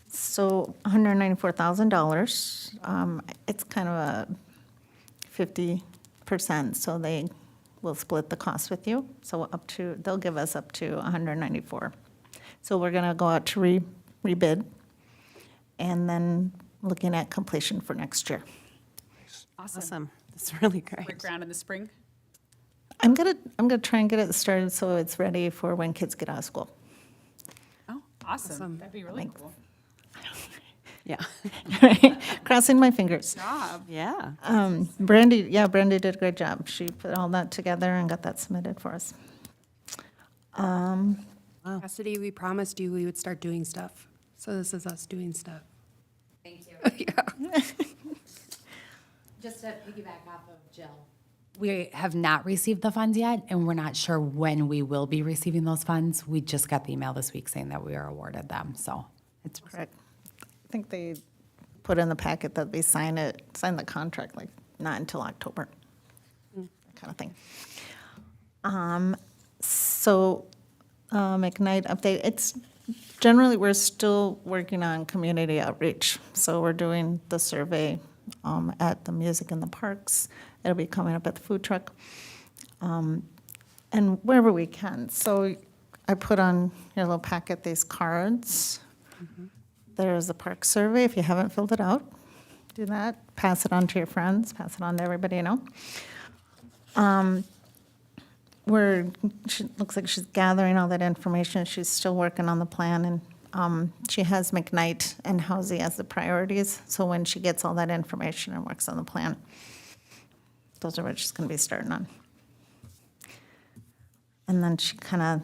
So $194,000. It's kind of a 50%, so they will split the cost with you. So they'll give us up to 194. So we're going to go out to rebid and then looking at completion for next year. Awesome. That's really Break great. ground in the spring? I'm gonna try and get it started so it's ready for when kids get out of school. Oh, awesome. That'd be really cool. Yeah. Crossing my fingers. Job. Yeah. Brandy did a great job. She put all that together and got that submitted for us. Cassidy, we promised you we would start doing stuff. So this is us doing stuff. Thank you. Yeah. Just to piggyback off of Jill. We have not received the funds yet, and we're not sure when we will be receiving those funds. We just got the email this week saying that we are awarded them, so it's Correct. I think they put in the packet that they sign the contract, like, not until October, that kind of thing. McKnight update, it's, generally, we're still working on community outreach. So we're doing the survey at the Music in the Parks. It'll be coming up at the food truck, and wherever we can. So I put on your little packet these cards. There's a park survey. If you haven't filled it out, do that. Pass it on to your friends. Pass it on to everybody you know. She looks like she's gathering all that information. She's still working on the plan, and she has McKnight and Housy as the priorities. So when she gets all that information and works on the plan, those are what she's going to be starting on. And then she kind of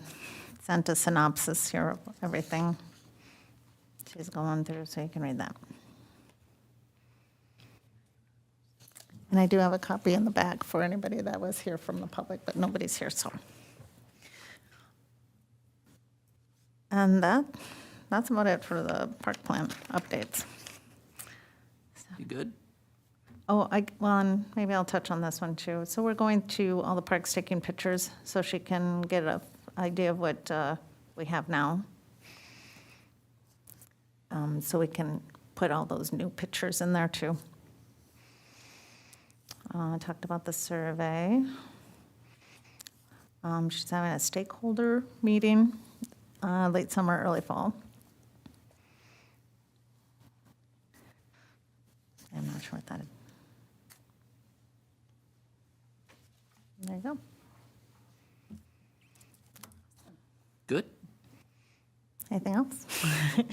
sent a synopsis here of everything she's going through, so you can read that. And I do have a copy in the back for anybody that was here from the public, but nobody's here, so. And that's about it for the park plan updates. You good? Oh, and maybe I'll touch on this one too. So we're going to all the parks taking pictures so she can get an idea of what we have now. So we can put all those new pictures in there too. I talked about the survey. She's having a stakeholder meeting, late summer, early fall. I'm not sure what that is. There you go. Good? Anything else?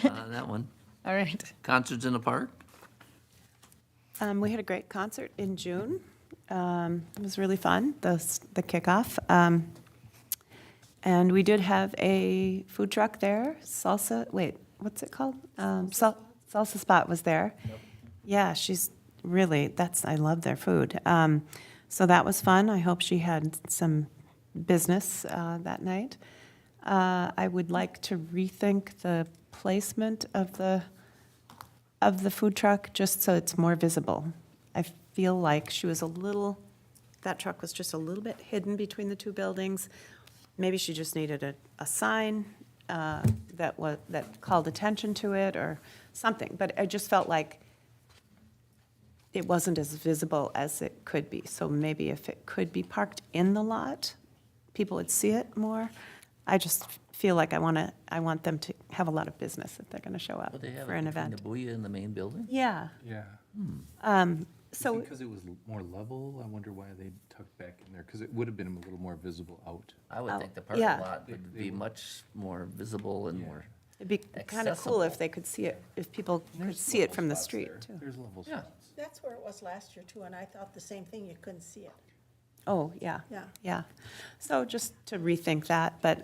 That one. All right. Concerts in the park? We had a great concert in June. It was really fun, the kickoff. And we did have a food truck there, Salsa, wait, what's it called? Salsa Spot was there. Yeah, she's really, I love their food. So that was fun. I hope she had some business that night. I would like to rethink the placement of the food truck, just so it's more visible. I feel like that truck was just a little bit hidden between the two buildings. Maybe she just needed a sign that called attention to it or something. But I just felt like it wasn't as visible as it could be. So maybe if it could be parked in the lot, people would see it more. I just feel like I want them to have a lot of business if they're going to show up Would they have for it an between event. the booyah and the main building? Yeah. Yeah. So Because it was more level, I wonder why they tucked back in there, because it would have been a little more visible out. I would think the Oh, yeah. parking lot would be much more visible and more, it'd be kind of cool if accessible. they could see it, if people could see it from the street, too. There's level yeah. spots. That's where it was last year too, and I thought the same thing, you couldn't see it. Oh, yeah. Yeah. Yeah. So just to rethink that, but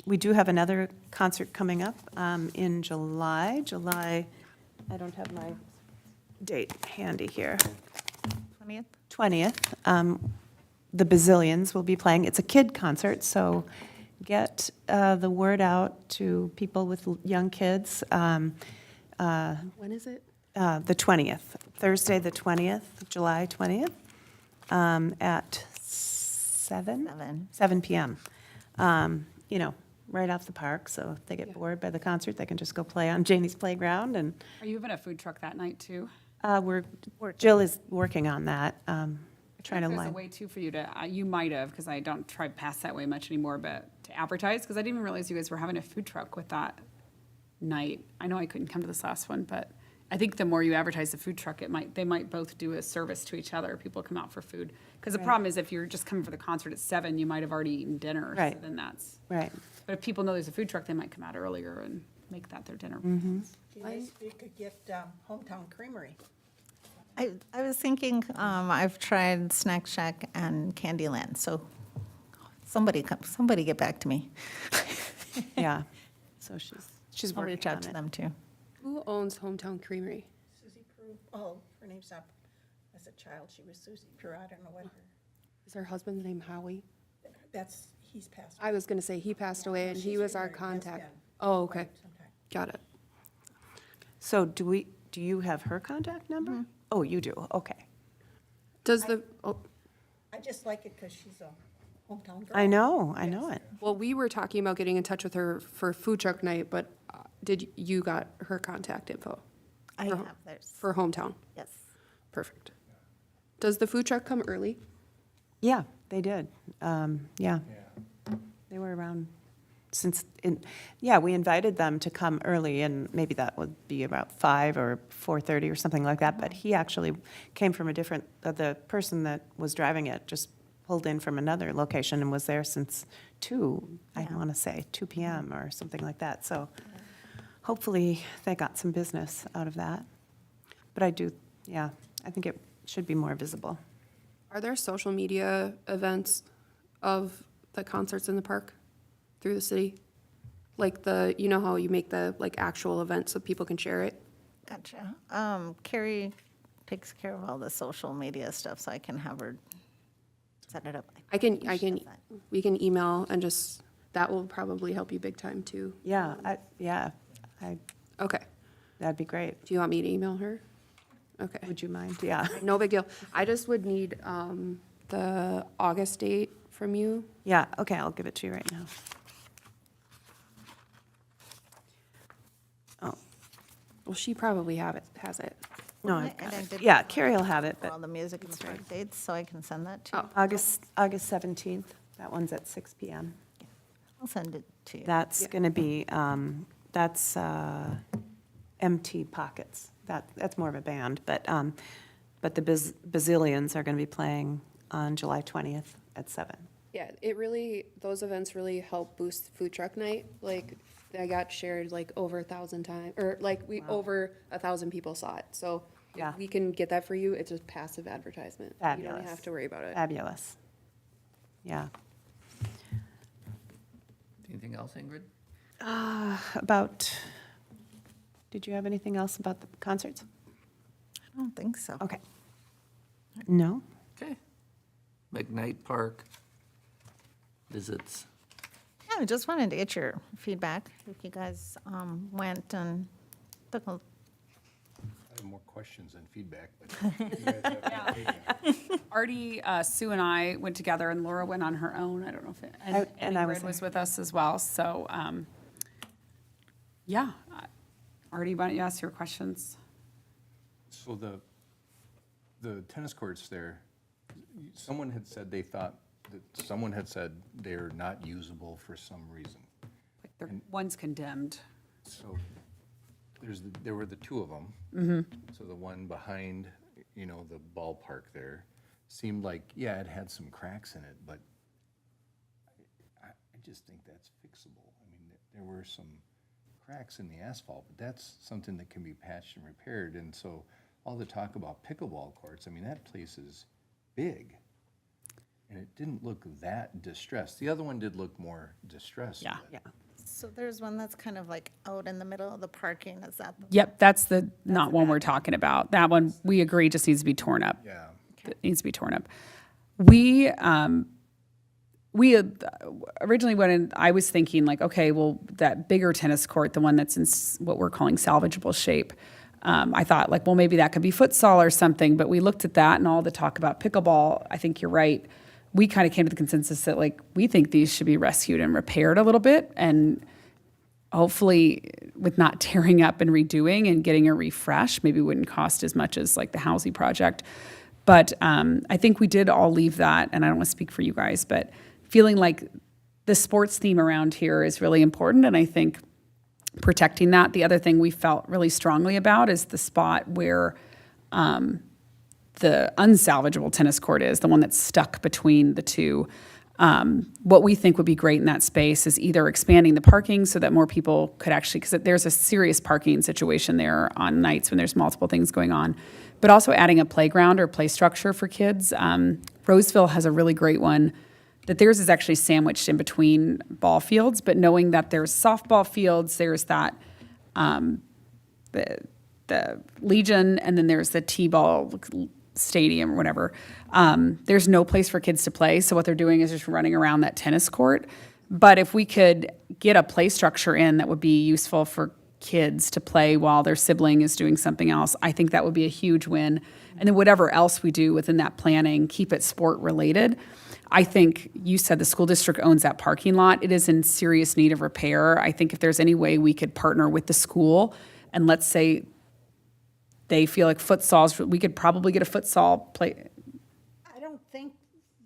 we do have another concert coming up in July, I don't have my date handy here, 20th? 20th. The Bazillions will be playing. It's a kid concert, so get the word out to people with young kids. When is it? The 20th, Thursday, the 20th, July 20th, at 7 p.m. Right off the park, so if they get bored by the concert, they can just go play on Janie's Playground, and Are you having a food truck that night too? Jill is working on that, trying to There's a line. way too for you to, you might have, because I don't try past that way much anymore, but to advertise, because I didn't even realize you guys were having a food truck with that night. I know I couldn't come to this last one, but I think the more you advertise the food truck, they might both do a service to each other. People come out for food. Because the problem is if you're just coming for the concert at 7, you might have already eaten dinner. so Right. Then that's, Right. but if people know there's a food truck, they might come out earlier and make that their dinner. You could get Hometown Creamery. I was thinking, I've tried Snack Shack and Candyland, so somebody get back to me. Yeah, so she's I'll working reach out on to it. them too. Who owns Hometown Creamery? Susie Prue, her name's not, as a child, she was Susie Prue, I don't know what her, Is her husband's name Howie? he's passed. I was gonna say, he passed away and he she's was our remarried, has contact. been Oh, okay, sometime. got it. So do you have her contact number? Oh, you do, okay. Does I just like it because she's a hometown girl. I know it. well, we were talking about getting in touch with her for food truck night, but you got her contact info I For- have theirs, for Hometown? yes. Perfect. Does the food truck come early? Yeah, they did. Yeah. They were around we invited them to come early, and maybe that would be about 5 or 4:30 or something like that. But he actually came from the person that was driving it just pulled in from another location and was there since 2, I want to say, 2 p.m. or something like that. So hopefully they got some business out of that. But I think it should be more visible. Are there social media events of the concerts in the park through the city? Like you know how you make the actual event so people can share it? Gotcha. Carrie takes care of all the social media stuff, so I can have her set it up. We can email and just, that will probably help you big time too. Yeah, Okay. that'd be great. Do you want me to email her? Okay. Would you mind? Yeah. No big deal. I just would need the August date from you. Yeah, okay, I'll give it to you right now. Oh, Well, she probably has it. no, And I've got I it. did Yeah, Carrie will have it, For all but the music and start dates, so I can send that to you. August 17th, that one's at 6 PM. I'll send it to you. That's going to be, that's Empty Pockets. That's more of a band, but the Bazillions are going to be playing on July 20th at 7. Yeah, those events really help boost food truck night. Like, I got shared like over 1,000 times, or like over 1,000 people saw it. So Yeah. if we can get that for you, it's just passive advertisement. You don't Fabulous. have to worry about it. Fabulous. Yeah. Anything else, Ingrid? Did you have anything else about the concerts? I don't think so. Okay. No? Okay. McKnight Park visits. Yeah, I just wanted to get your feedback, if you guys went and took a, I have more questions than feedback, but you guys have feedback. Artie, Sue and I went together, and Laura went on her own. I don't know if it, and I was Ingrid was there. with us as well. So, yeah. Artie, why don't you ask your questions? So the tennis courts there, someone had said they thought, that someone had said they're not usable for some reason. One's condemned. So there were the two of them. So the one behind, the ballpark there seemed like, yeah, it had some cracks in it, but I just think that's fixable. I mean, there were some cracks in the asphalt, but that's something that can be patched and repaired. And so all the talk about pickleball courts, I mean, that place is big. And it didn't look that distressed. The other one did look more distressed. Yeah. but- Yeah. so there's one that's kind of like out in the middle of the parking, is that? Yep, that's the not one we're talking about. That one, we agree, just needs to be torn up. Yeah. It needs to be torn up. We had originally went in, I was thinking like, okay, well, that bigger tennis court, the one that's in what we're calling salvageable shape, I thought like, well, maybe that could be futsal or something, but we looked at that and all the talk about pickleball. I think you're right. We kind of came to the consensus that like, we think these should be rescued and repaired a little bit, and hopefully with not tearing up and redoing and getting a refresh, maybe wouldn't cost as much as like the Housey project. But I think we did all leave that, and I don't want to speak for you guys, but feeling like the sports theme around here is really important, and I think protecting that. The other thing we felt really strongly about is the spot where the unsalvageable tennis court is, the one that's stuck between the two. What we think would be great in that space is either expanding the parking so that more people could actually, because there's a serious parking situation there on nights when there's multiple things going on, but also adding a playground or play structure for kids. Roseville has a really great one that theirs is actually sandwiched in between ball fields, but knowing that there's softball fields, there's that, the Legion, and then there's the T-ball stadium or whatever. There's no place for kids to play, so what they're doing is just running around that tennis court. But if we could get a play structure in that would be useful for kids to play while their sibling is doing something else, I think that would be a huge win. And then whatever else we do within that planning, keep it sport related. I think you said the school district owns that parking lot. It is in serious need of repair. I think if there's any way we could partner with the school, and let's say they feel like futsals, we could probably get a futsal play. I don't think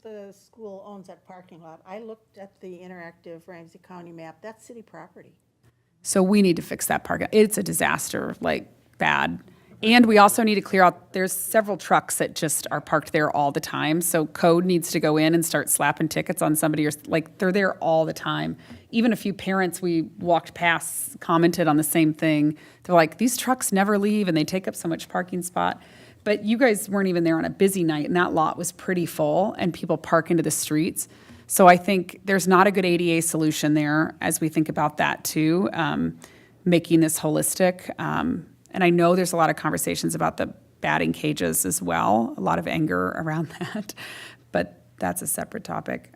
the school owns that parking lot. I looked at the interactive Ramsey County map. That's city property. So we need to fix that parking. It's a disaster, like bad. And we also need to clear out, there's several trucks that just are parked there all the time. So code needs to go in and start slapping tickets on somebody, or like they're there all the time. Even a few parents we walked past commented on the same thing. They're like, these trucks never leave and they take up so much parking spot. But you guys weren't even there on a busy night, and that lot was pretty full and people park into the streets. So I think there's not a good ADA solution there as we think about that too, making this holistic. And I know there's a lot of conversations about the batting cages as well. A lot of anger around that, but that's a separate topic.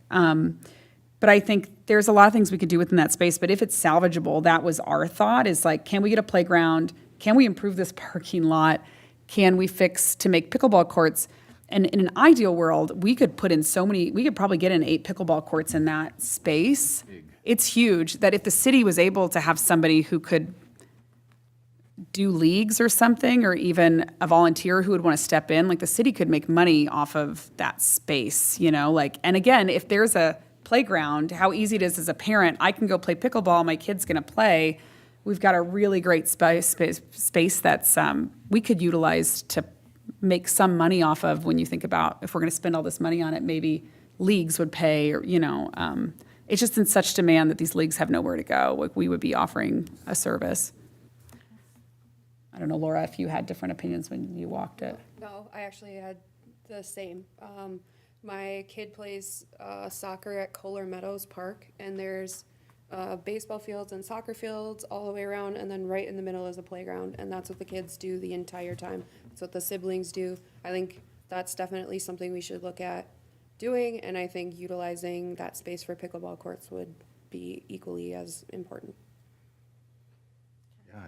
But I think there's a lot of things we could do within that space, but if it's salvageable, that was our thought, is like, can we get a playground? Can we improve this parking lot? Can we fix to make pickleball courts? And in an ideal world, we could put in we could probably get in 8 pickleball courts in that space. It's huge, that if the city was able to have somebody who could do leagues or something, or even a volunteer who would want to step in, like the city could make money off of that space, like, and again, if there's a playground, how easy it is as a parent, I can go play pickleball, my kid's going to play. We've got a really great space that's we could utilize to make some money off of. When you think about, if we're going to spend all this money on it, maybe leagues would pay, or it's just in such demand that these leagues have nowhere to go. Like, we would be offering a service. I don't know, Laura, if you had different opinions when you walked it. No, I actually had the same. My kid plays soccer at Kohler Meadows Park, and there's baseball fields and soccer fields all the way around, and then right in the middle is a playground, and that's what the kids do the entire time. That's what the siblings do. I think that's definitely something we should look at doing, and I think utilizing that space for pickleball courts would be equally as important. Yeah,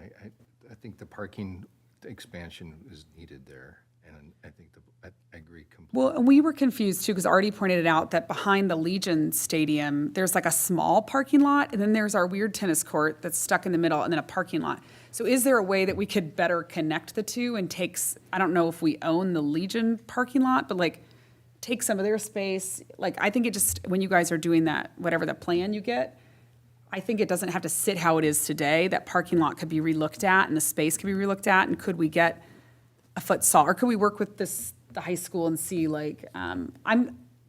I think the parking expansion is needed there, and I think I agree completely. Well, and we were confused too, because Artie pointed it out that behind the Legion Stadium, there's like a small parking lot, and then there's our weird tennis court that's stuck in the middle, and then a parking lot. So is there a way that we could better connect the two and I don't know if we own the Legion parking lot, but like take some of their space? Like, I think it just, when you guys are doing that, whatever the plan you get, I think it doesn't have to sit how it is today. That parking lot could be relooked at, and the space could be relooked at, and could we get a futsal, or could we work with the high school and see, like, I'm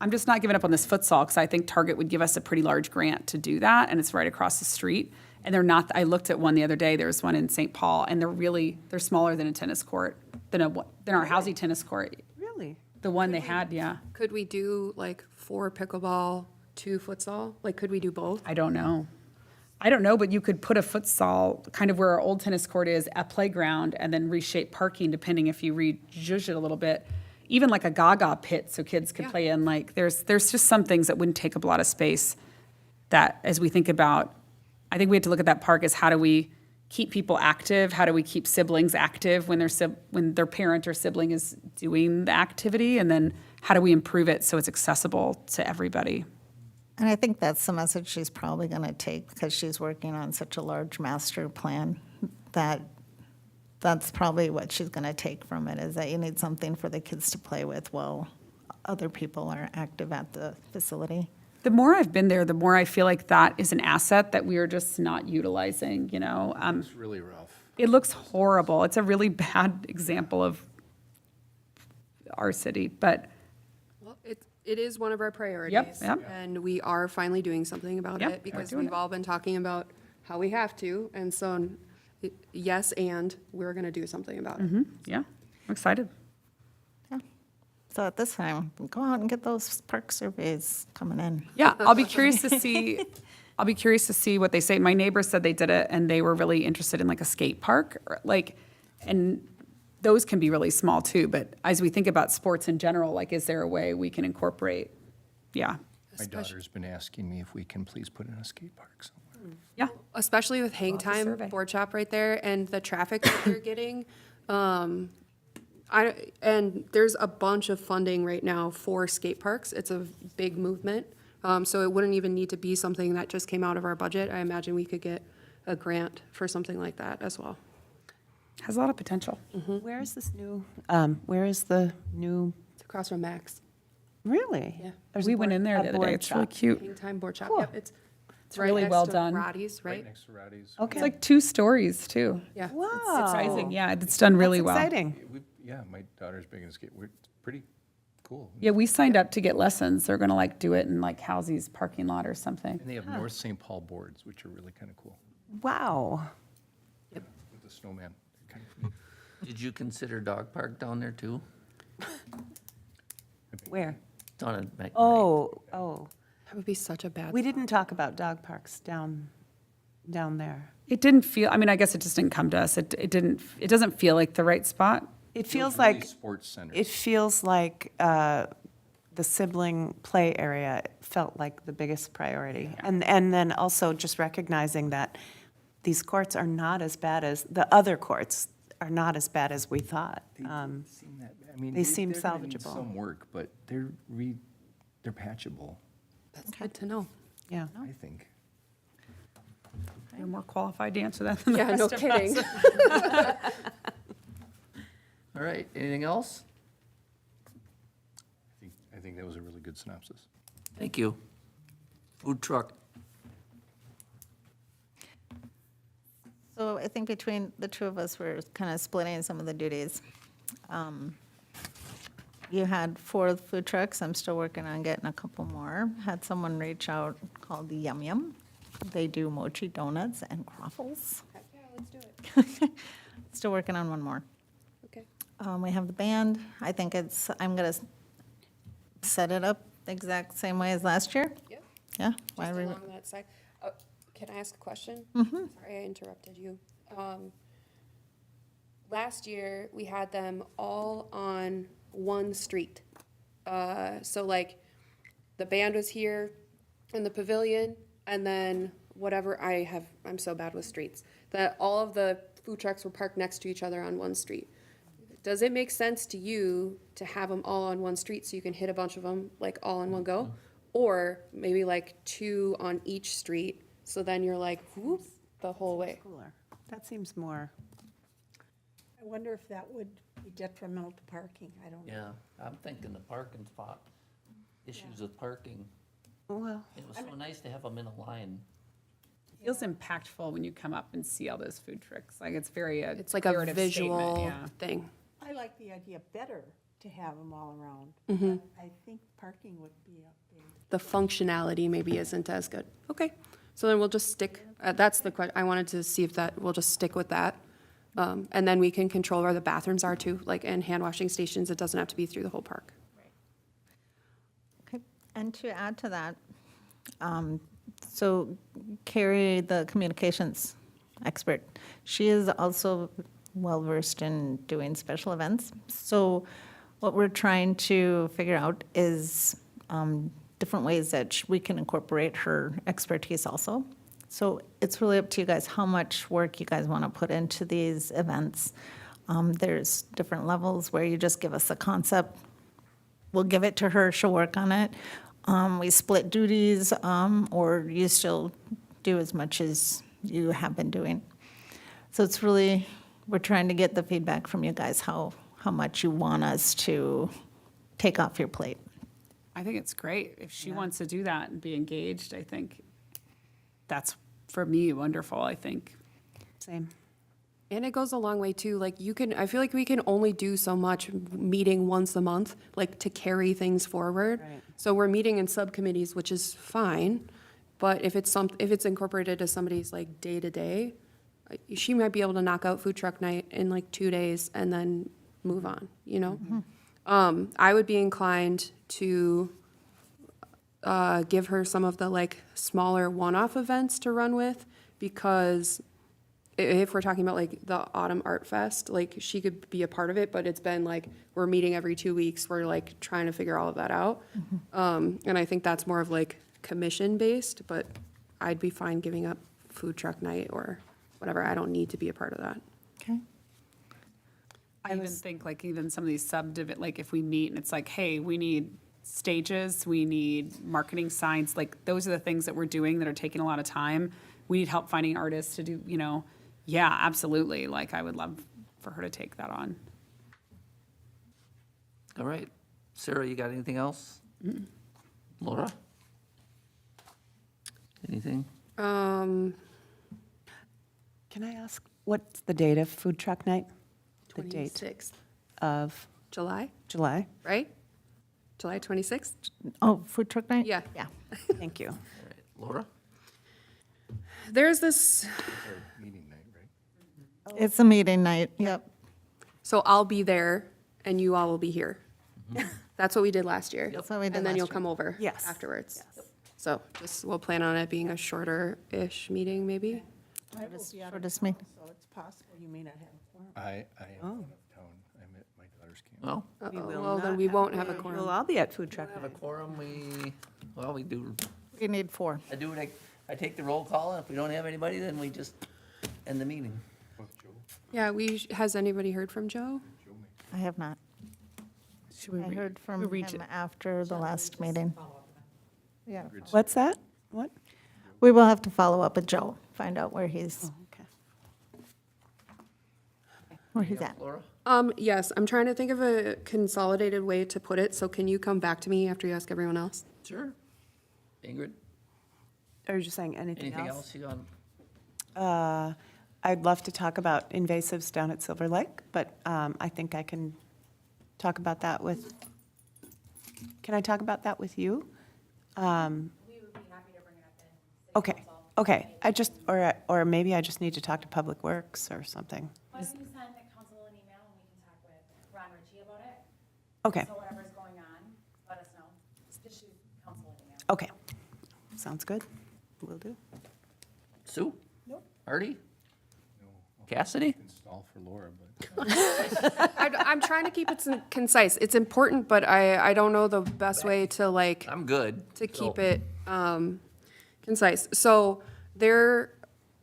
just not giving up on this futsal, because I think Target would give us a pretty large grant to do that, and it's right across the street. And they're not, I looked at one the other day, there was one in St. Paul, and they're smaller than a tennis court, than our Housey tennis court. Really? The one they had, yeah. Could we do like 4 pickleball, 2 futsal? Like, could we do both? I don't know, but you could put a futsal, kind of where our old tennis court is, a playground, and then reshape parking, depending if you rejudge it a little bit. Even like a gaga pit, so kids could play in. Like, there's just some things that wouldn't take up a lot of space, that as we think about, I think we have to look at that park as, how do we keep people active? How do we keep siblings active when their parent or sibling is doing the activity? And then how do we improve it so it's accessible to everybody? And I think that's the message she's probably going to take, because she's working on such a large master plan, that's probably what she's going to take from it, is that you need something for the kids to play with while other people are active at the facility. The more I've been there, the more I feel like that is an asset that we are just not utilizing, It's really rough. It looks horrible. It's a really bad example of our city, but Well, it is one of our priorities. yep. And we are finally doing something about Yep, it, because doing we've it. all been talking about how we have to. And so, yes, and we're going to do something about it. yeah, I'm excited. So at this time, go out and get those park surveys coming in. Yeah, I'll be curious to see. I'll be curious to see what they say. My neighbor said they did it, and they were really interested in like a skate park, and those can be really small too. But as we think about sports in general, like, is there a way we can incorporate? Yeah, My daughter's been asking me if we can please put in a skate park somewhere. yeah. Especially with hang Love the time, survey. board shop right there, and the traffic that they're getting. And there's a bunch of funding right now for skate parks. It's a big movement. So it wouldn't even need to be something that just came out of our budget. I imagine we could get a grant for something like that as well. Has a lot of potential. Where is this new, where is the new, It's across from Max. really? Yeah. There's We a went board- in there a the other day. board It's really shop. cute. Hang time board shop. Cool. Yep, it's right really next well to done. Roddy's, Right right? next to Roddy's. Okay. It's like 2 stories too. Yeah. Wow. Surprising, yeah. It's done really well. That's exciting. Yeah, my daughter's big into skate. It's pretty cool. Yeah, we signed up to get lessons. They're going to like do it in like Housey's parking lot or something. And they have North St. Paul boards, which are really kind of cool, Wow. with the snowman. They're kind of neat. Did you consider dog park down there too? Where? Down in Mac- Oh. That would be such a bad. We didn't talk about dog parks down there. It didn't feel, I mean, I guess it just didn't come to us. It doesn't feel like the right spot. It feels really like, Sports center. it feels like the sibling play area felt like the biggest priority. And then also just recognizing that these courts are not as bad as, the other courts are not as bad as we thought. Seem that- I mean, they seem they're gonna need salvageable. Some work, but they're patchable, That's good to know. Yeah. I think. You're more qualified to answer that than the Yeah, no rest of kidding. us. All right, anything else? I think that was a really good synopsis. Thank you. Food truck. So I think between the two of us, we're kind of splitting some of the duties. You had 4 food trucks. I'm still working on getting a couple more. Had someone reach out called Yum Yum. They do mochi donuts and croffles. Yeah, let's do it. Still working on one more. Okay. We have the band. I think I'm going to set it up the exact same way as last year. Yep. Yeah? Just Why we- along that side. Can I ask a question? Sorry, I interrupted you. Last year, we had them all on one street. So like, the band was here in the pavilion, and then whatever, I'm so bad with streets, that all of the food trucks were parked next to each other on one street. Does it make sense to you to have them all on one street so you can hit a bunch of them, like, all in one go? Or maybe like 2 on each street, so then you're like, whoop, the whole way? Cooler. That seems more, I wonder if that would be detrimental to parking. I don't know. Yeah, I'm thinking the parking spot, issues with parking. well, It was so nice to have them in a line. Feels impactful when you come up and see all those food trucks. Like, it's very, It's like a narrative statement, visual yeah. thing. I like the idea better to have them all around. But I think parking would be a big. The functionality maybe isn't as good. Okay, so then we'll just stick, that's the question, I wanted to see if we'll just stick with that. And then we can control where the bathrooms are too, like, and hand washing stations, it doesn't have to be through the whole park. Okay, and to add to that, so Carrie, the communications expert, she is also well-versed in doing special events. So what we're trying to figure out is different ways that we can incorporate her expertise also. So it's really up to you guys how much work you guys want to put into these events. There's different levels where you just give us a concept. We'll give it to her, she'll work on it. We split duties, or you still do as much as you have been doing. So it's really, we're trying to get the feedback from you guys, how much you want us to take off your plate. I think it's great. If she wants to do that and be engaged, I think that's, for me, wonderful, I think. same. And it goes a long way too, like, I feel like we can only do so much meeting once a month, like, to carry things forward. Right. So we're meeting in subcommittees, which is fine, but if it's incorporated as somebody's like day-to-day, she might be able to knock out food truck night in like 2 days and then move on, you know? I would be inclined to give her some of the like smaller one-off events to run with, because if we're talking about like the Autumn Art Fest, like, she could be a part of it, but it's been like, we're meeting every 2 weeks, we're like trying to figure all of that out. And I think that's more of like commission-based, but I'd be fine giving up food truck night or whatever. I don't need to be a part of that. Okay. I even think like even some of these like if we meet and it's like, hey, we need stages, we need marketing signs, like those are the things that we're doing that are taking a lot of time. We need help finding artists to do, yeah, absolutely. Like I would love for her to take that on. All right. Sarah, you got anything else? Laura? Anything? Can I ask, what's the date of food truck night? The date 26th of July, July? right? July 26th? Oh, food truck night? Yeah. Yeah. Thank you. All right. Laura? There's this, Or meeting night, right? It's a meeting night, yep. so I'll be there and you all will be here. That's what we did last year. That's what we did And then you'll last year. come over Yes. afterwards. So we'll plan on it being a shorter-ish meeting, maybe. I will be out For of this town, meeting. so it's possible you may not have a quorum. I am out of town. I'm at Well, We will Well, then not we won't have a We'll quorum. all be at food truck have a night. quorum, we do, We need 4. I take the roll call, and if we don't have anybody, then we just end the meeting. Yeah, has anybody heard from Joe? I have not. Should we I re- heard from we'll reach him it. after the last meeting. Yeah. What's that? What? We will have to follow up with Joe, find out where he's Okay. at. Laura? Yes, I'm trying to think of a consolidated way to put it, so can you come back to me after you ask everyone else? Sure. Ingrid, Are you just saying anything anything else? else you got? I'd love to talk about invasives down at Silver Lake, but I think I can talk about that with, can I talk about that with you? We would be happy to bring it up in. Okay, okay. I just, or maybe I just need to talk to Public Works or something. Why don't you send the council an email and we can talk with Ron Ritchie about it? Okay, So whatever's going on, let us know. Just shoot council an email. okay. Sounds good. Will do. Sue? Artie? Cassidy? Install for Laura, but. I'm trying to keep it concise. It's important, but I don't know the best way to like, I'm good. to keep so- it concise. So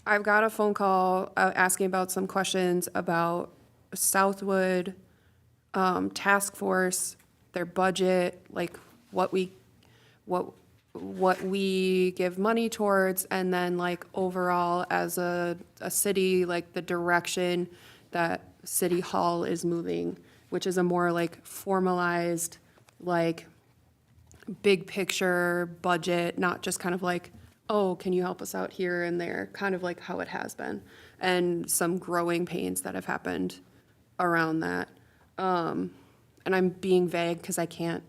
I've got a phone call asking about some questions about Southwood task force, their budget, like what we give money towards, and then like overall as a city, like the direction that City Hall is moving, which is a more like formalized, like big picture budget, not just kind of like, oh, can you help us out here and there, kind of like how it has been, and some growing pains that have happened around that. And I'm being vague because I can't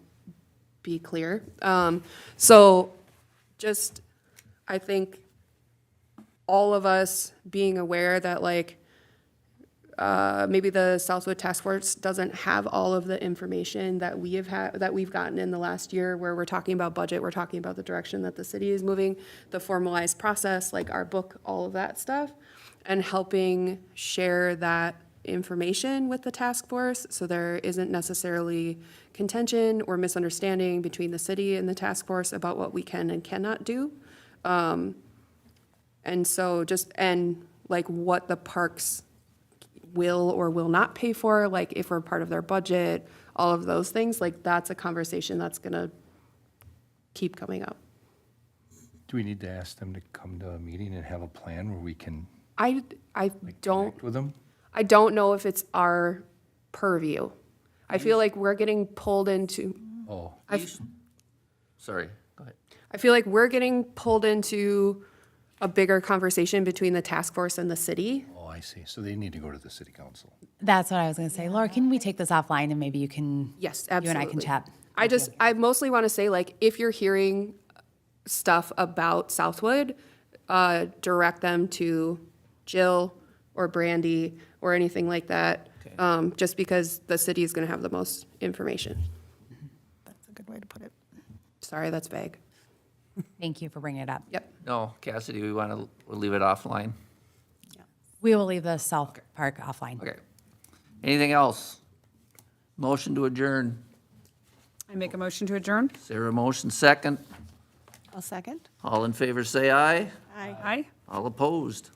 be clear. So just, I think all of us being aware that like, maybe the Southwood Task Force doesn't have all of the information that we have had, that we've gotten in the last year, where we're talking about budget, we're talking about the direction that the city is moving, the formalized process, like our book, all of that stuff, and helping share that information with the task force, so there isn't necessarily contention or misunderstanding between the city and the task force about what we can and cannot do. And so and like what the parks will or will not pay for, like if we're part of their budget, all of those things, like that's a conversation that's gonna keep coming up. Do we need to ask them to come to a meeting and have a plan where we can I don't, connect with them? I don't know if it's our purview. I feel like we're getting pulled into, Oh, Sorry, go ahead. I feel like we're getting pulled into a bigger conversation between the task force and the city. oh, I see. So they need to go to the city council. That's what I was gonna say. Laura, can we take this offline and maybe you can? Yes, You and absolutely. I can chat. I mostly want to say, like, if you're hearing stuff about Southwood, direct them to Jill or Brandy or anything like that, just because the city is going to have the most information. That's a good way to put it. Sorry, that's vague. Thank you for bringing it up. Yep. No, Cassidy, we'll leave it offline. We will leave the South Park offline. Okay. Anything else? Motion to adjourn. I make a motion to adjourn. Sarah motion second. I'll second. All in favor, say aye. Aye. All opposed.